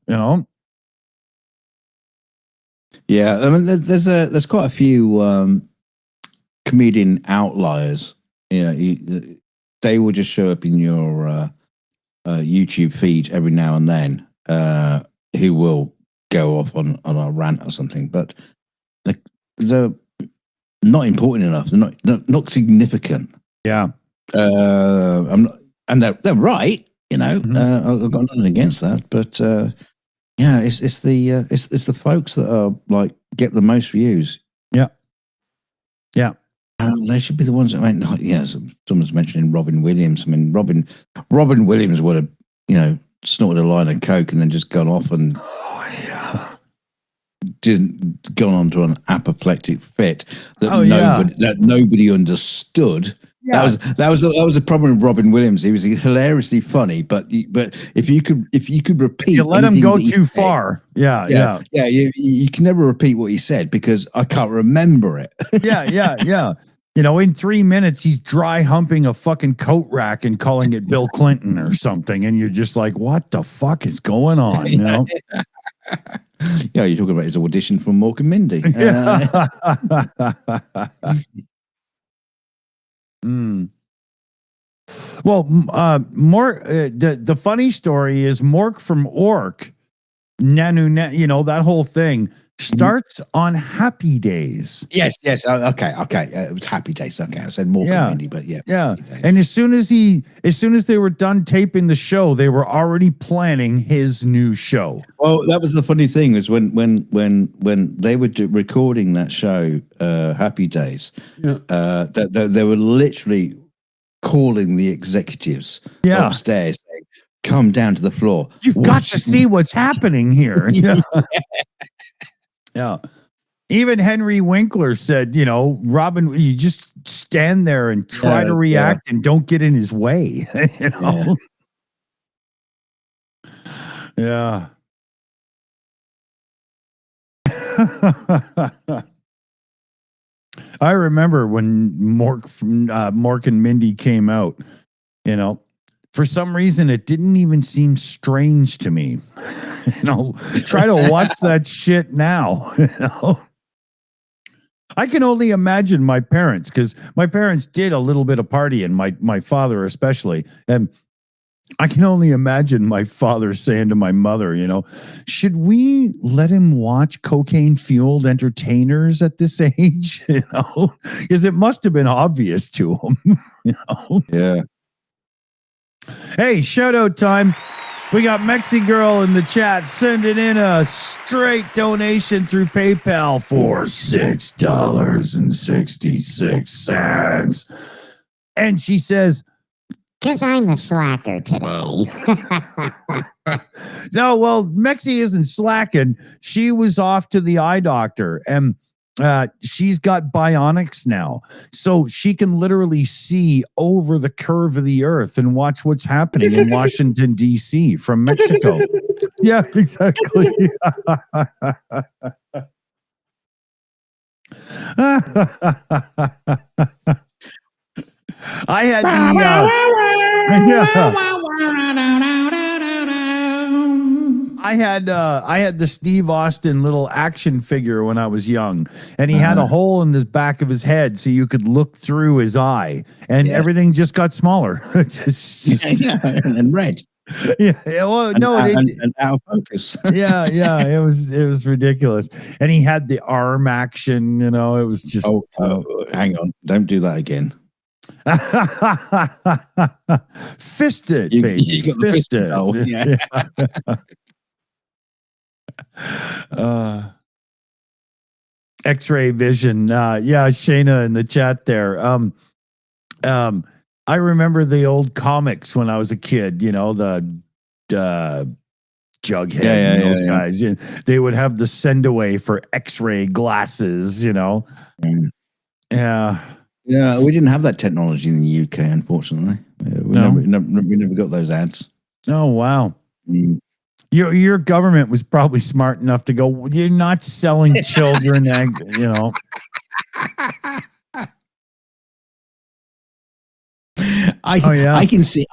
Yeah, I mean, there's quite a few comedian outliers. They will just show up in your YouTube feed every now and then. Who will go off on a rant or something, but they're not important enough. They're not significant. Yeah, I'm not, and they're right. I've got nothing against that, but. Yeah, it's the folks that are like get the most views. Yeah. They should be the ones that someone's mentioning Robin Williams. I mean, Robin Williams would have snorted a line of coke and then just gone off and didn't gone on to an apoplectic fit that nobody understood. Yeah. That was the problem with Robin Williams. He was hilariously funny, but if you could repeat, you let him go too far. Yeah. You can never repeat what he said because I can't remember it. Yeah. In 3 minutes, he's dry humping a fucking coat rack and calling it Bill Clinton or something, and you're just like, what the fuck is going on? Yeah, you're talking about his audition for Mork and Mindy. Well, the funny story is Mork from Ork, Nanu, that whole thing starts on Happy Days. Yes. Okay. It was Happy Days. Okay, I said Mork and Mindy, but yeah. And as soon as they were done taping the show, they were already planning his new show. Well, that was the funny thing is when they were recording that show, Happy Days, they were literally calling the executives upstairs, saying, "Come down to the floor. You've got to see what's happening here." Yeah. Even Henry Winkler said, Robin, you just stand there and try to react and don't get in his way. Yeah. I remember when Mork and Mindy came out, for some reason it didn't even seem strange to me. Try to watch that shit now. I can only imagine my parents, because my parents did a little bit of partying, my father especially, and I can only imagine my father saying to my mother, should we let him watch cocaine-fueled entertainers at this age? Because it must have been obvious to him. Yeah. Hey, shout out time. We got Mexi Girl in the chat sending in a straight donation through PayPal for $6.66. And she says, "'Cause I'm a slacker today." No, well, Mexi isn't slacking. She was off to the eye doctor, and she's got bionics now, so she can literally see over the curve of the earth and watch what's happening in Washington, D.C. from Mexico. Yeah, exactly. I had I had the Steve Austin little action figure when I was young, and he had a hole in the back of his head so you could look through his eye, and everything just got smaller. And red. Yeah, well, And, no, and out of focus. yeah, it was ridiculous, and he had the arm action. It was just hang on, don't do that again. Fisted, You baby, got the fisted. Oh, yeah. X-ray vision. Shayna in the chat there. I remember the old comics when I was a kid. The Jughead and those guys. Yeah. They would have the send away for X-ray glasses. Yeah. Yeah, we didn't have that technology in the UK, unfortunately. We never got those ads. Oh wow. Mm. Your government was probably smart enough to go, you're not selling children, I can see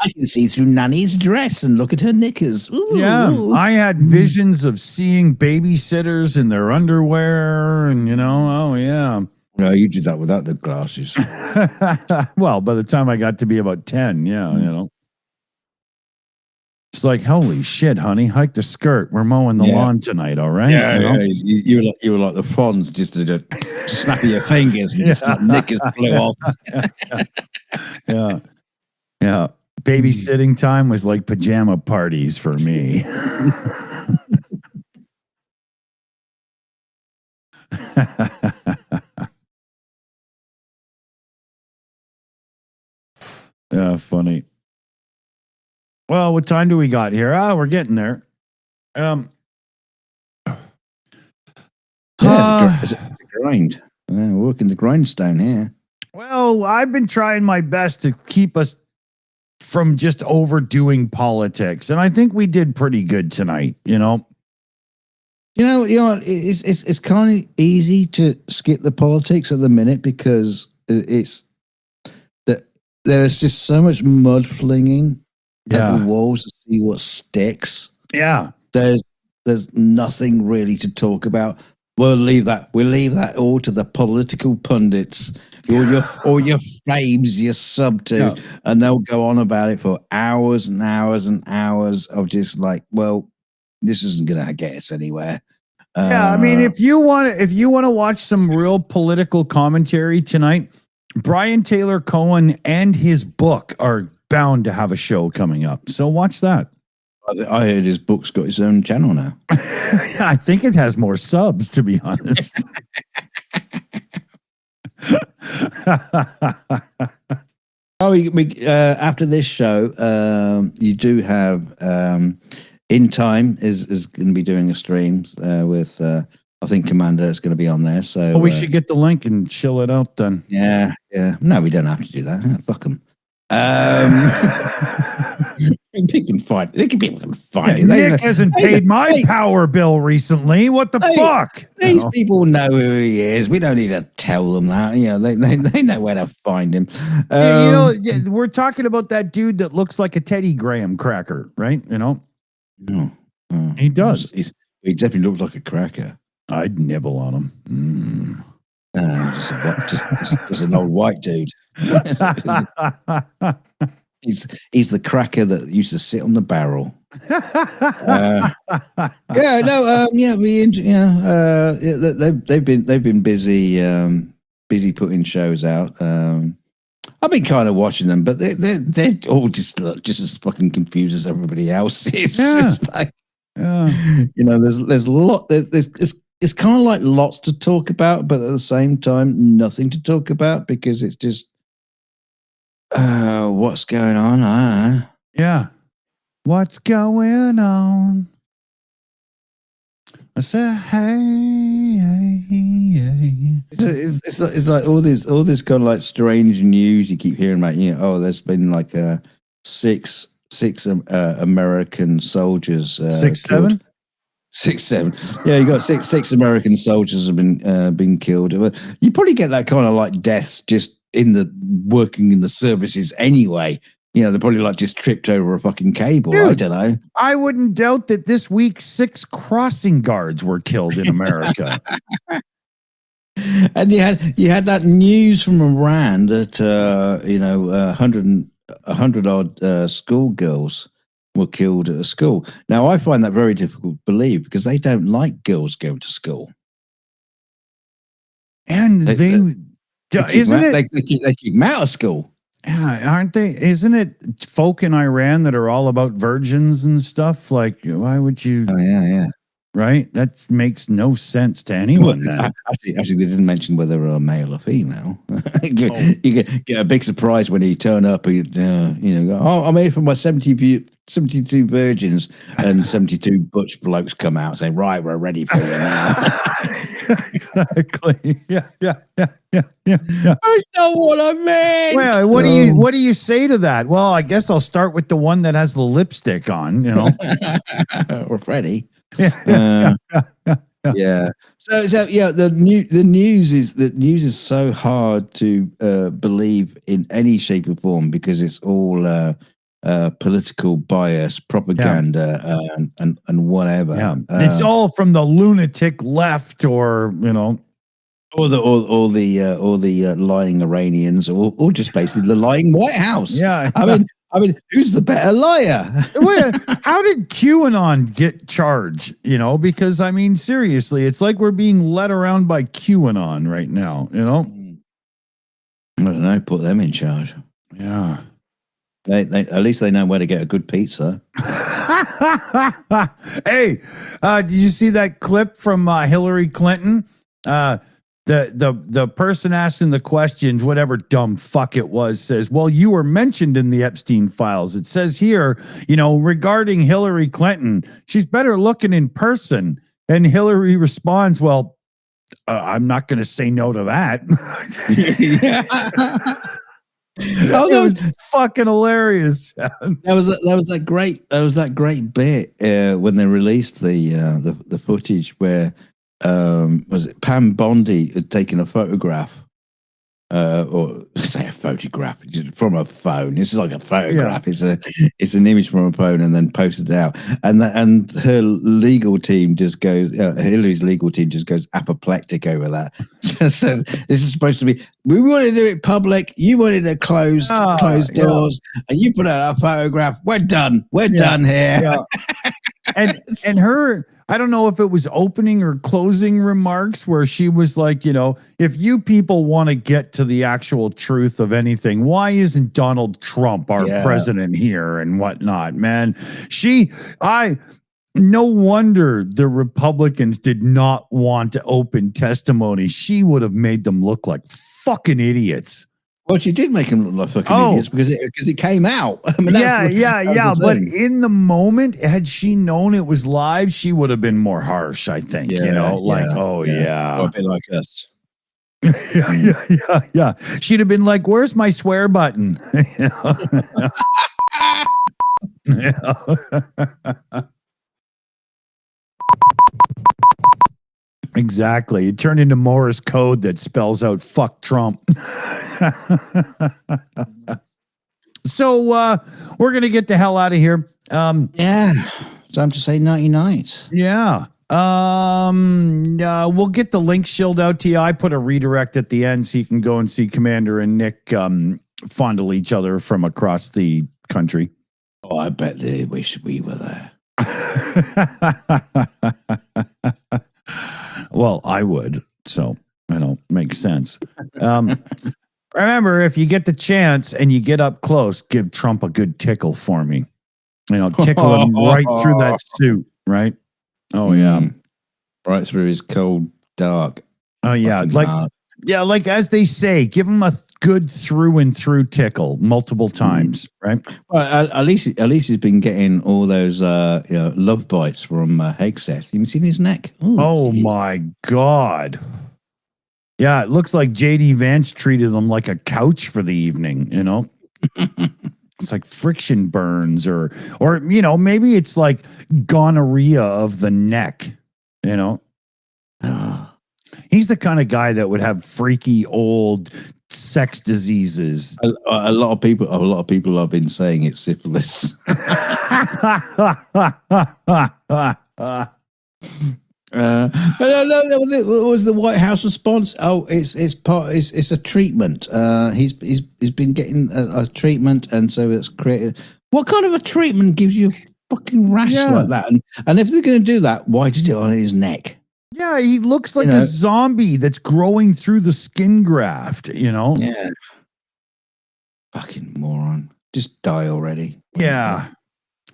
through Nanny's dress and look at her knickers. Ooh, ooh. I had visions of seeing babysitters in their underwear, and oh yeah. No, you did that without the glasses. Well, by the time I got to be about 10, it's like, holy shit, honey, hike the skirt. We're mowing the lawn tonight, all right? You were like the Fonz, just to snap your fingers and just knickers flew off. Yeah. Babysitting time was like pajama parties for me. Yeah, funny. Well, what time do we got here? We're getting there. It's a grind. Working the grindstone here. Well, I've been trying my best to keep us from just overdoing politics, and I think we did pretty good tonight. It's kind of easy to skip the politics at the minute because there's just so much mud flinging at the walls to see what sticks. Yeah, there's nothing really to talk about. We'll leave that all to the political pundits, or your flames you're sub to, and they'll go on about it for hours and hours and hours of just like, well, this isn't going to get us anywhere. I mean, if you want to watch some real political commentary tonight, Brian Taylor Cohen and his book are bound to have a show coming up. So watch that. I heard his book's got its own channel now. I think it has more subs, to be honest. After this show, you do have In Time is going to be doing a stream with I think Commander is going to be on there. So we should get the link and chill it out then. Yeah. No, we don't have to do that. Fuck them. People can find it. Nick hasn't paid my power bill recently. What the fuck? These people know who he is. We don't need to tell them that. They know where to find him. We're talking about that dude that looks like a Teddy Graham cracker, right? He does. He definitely looks like a cracker. I'd nibble on him. Just an old white dude. He's the cracker that used to sit on the barrel. They've been busy putting shows out. I've been kind of watching them, but they're all just as fucking confused as everybody else is. It's like, there's a lot. It's kind of like lots to talk about, but at the same time, nothing to talk about because it's just what's going on? Yeah. What's going on? I said, hey. It's like all this kind of like strange news you keep hearing about. There's been like six American soldiers. 6, 7? 6, 7. Yeah, you got six American soldiers have been killed. You probably get that kind of like deaths just working in the services anyway. You know, they probably like just tripped over a fucking cable. Dude, I don't know. I wouldn't doubt that this week 6 crossing guards were killed in America. And you had that news from Iran that 100 odd schoolgirls were killed at a school. Now I find that very difficult to believe because they don't like girls going to school. And they keep them out of school. Yeah, aren't they? Isn't it folk in Iran that are all about virgins and stuff? Like, why would you? Oh yeah. Right? That makes no sense to anyone. Well, actually, they didn't mention whether they were male or female. You get a big surprise when you turn up. And go, oh, I'm here for my 72 virgins, and 72 butch blokes come out saying, "Right, we're ready for you now." Exactly. Yeah. I know what I meant. Well, what do you say to that? Well, I guess I'll start with the one that has the lipstick on. Or Freddie. Yeah. Yeah. So yeah, the news is so hard to believe in any shape or form because it's all political bias, propaganda, and whatever. Yeah, it's all from the lunatic left, or or the lying Iranians, or just basically the lying White House. Yeah, I mean, who's the better liar? How did QAnon get charged? Because seriously, it's like we're being led around by QAnon right now. I don't know. Put them in charge. Yeah. They at least they know where to get a good pizza. Hey, did you see that clip from Hillary Clinton? The person asking the questions, whatever dumb fuck it was, says, well, you were mentioned in the Epstein files. It says here, regarding Hillary Clinton, she's better looking in person. And Hillary responds, well, I'm not going to say no to that. Oh, that was fucking hilarious. That was that great bit when they released the footage where was it Pam Bondi had taken a photograph or say a photograph from a phone. It's like a photograph. Yeah. It's an image from a phone and then posted it out. And her legal team just goes. Hillary's legal team just goes apoplectic over that. So this is supposed to be. We want to do it public. You wanted to close doors, and you put out a photograph. We're done. We're done here. Yeah. And her, I don't know if it was opening or closing remarks where she was like, if you people want to get to the actual truth of anything, why isn't Donald Trump our president here and whatnot, man? No wonder the Republicans did not want to open testimony. She would have made them look like fucking idiots. Well, she did make him look like fucking idiots because it came out. I mean, yeah. But in the moment, had she known it was live, she would have been more harsh, I think. A bit like us. Yeah. She'd have been like, "Where's my swear button?" Exactly. It turned into Morse code that spells out "fuck Trump." So we're gonna get the hell out of here. Time to say nighty night. Yeah. We'll get the link shilled out to you. I put a redirect at the end so you can go and see Commander and Nick fondle each other from across the country. Oh, I bet they wish we were there. Well, I would. So, makes sense. Remember, if you get the chance and you get up close, give Trump a good tickle for me. Tickle him right through that suit, right? Oh, yeah. Right through his cold, dark. Oh, yeah. Heart. Like as they say, give him a good through and through tickle multiple times, right? Well, at least he's been getting all those love bites from Hegseth. You seen his neck? Oh my God. Yeah, it looks like JD Vance treated him like a couch for the evening, It's like friction burns or maybe it's like gonorrhea of the neck, He's the kind of guy that would have freaky old sex diseases. A lot of people have been saying it's syphilis. That was the White House response. Oh, it's a treatment. He's been getting a treatment, and so it's created. What kind of a treatment gives you a fucking rash like that? And if they're going to do that, why did it on his neck? Yeah, he looks like a zombie that's growing through the skin graft. Yeah. Fucking moron. Just die already. Yeah.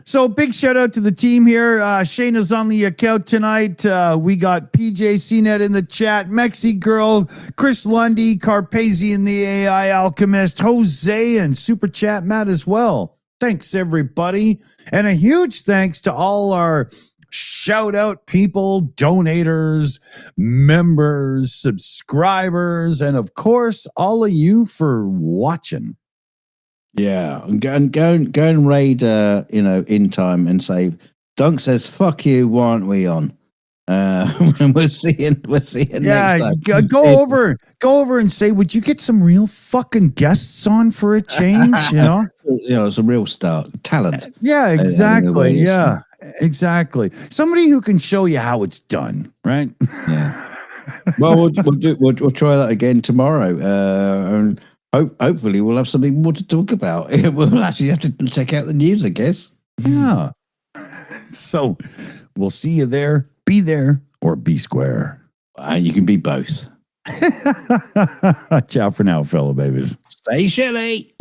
So big shout out to the team here. Shayna's on the account tonight. We got PJ CNET in the chat, Mexi Girl, Chris Lundy, Carpasian The AI Alchemist, Jose, and Super Chat Matt as well. Thanks, everybody. And a huge thanks to all our shout out people, donators, members, subscribers, and of course, all of you for watching. Yeah, and go and raid, in time and say, Dunk says, "Fuck you, why aren't we on?" We'll see you next time. Go over and say, would you get some real fucking guests on for a change? It's a real start, talent. Yeah, exactly. Yeah, exactly. Somebody who can show you how it's done, right? Yeah. Well, we'll try that again tomorrow. And hopefully we'll have something more to talk about. We'll actually have to check out the news, I guess. Yeah. So we'll see you there. Be there or be square. And you can be both. Ciao for now, fellow babies. Stay shilly.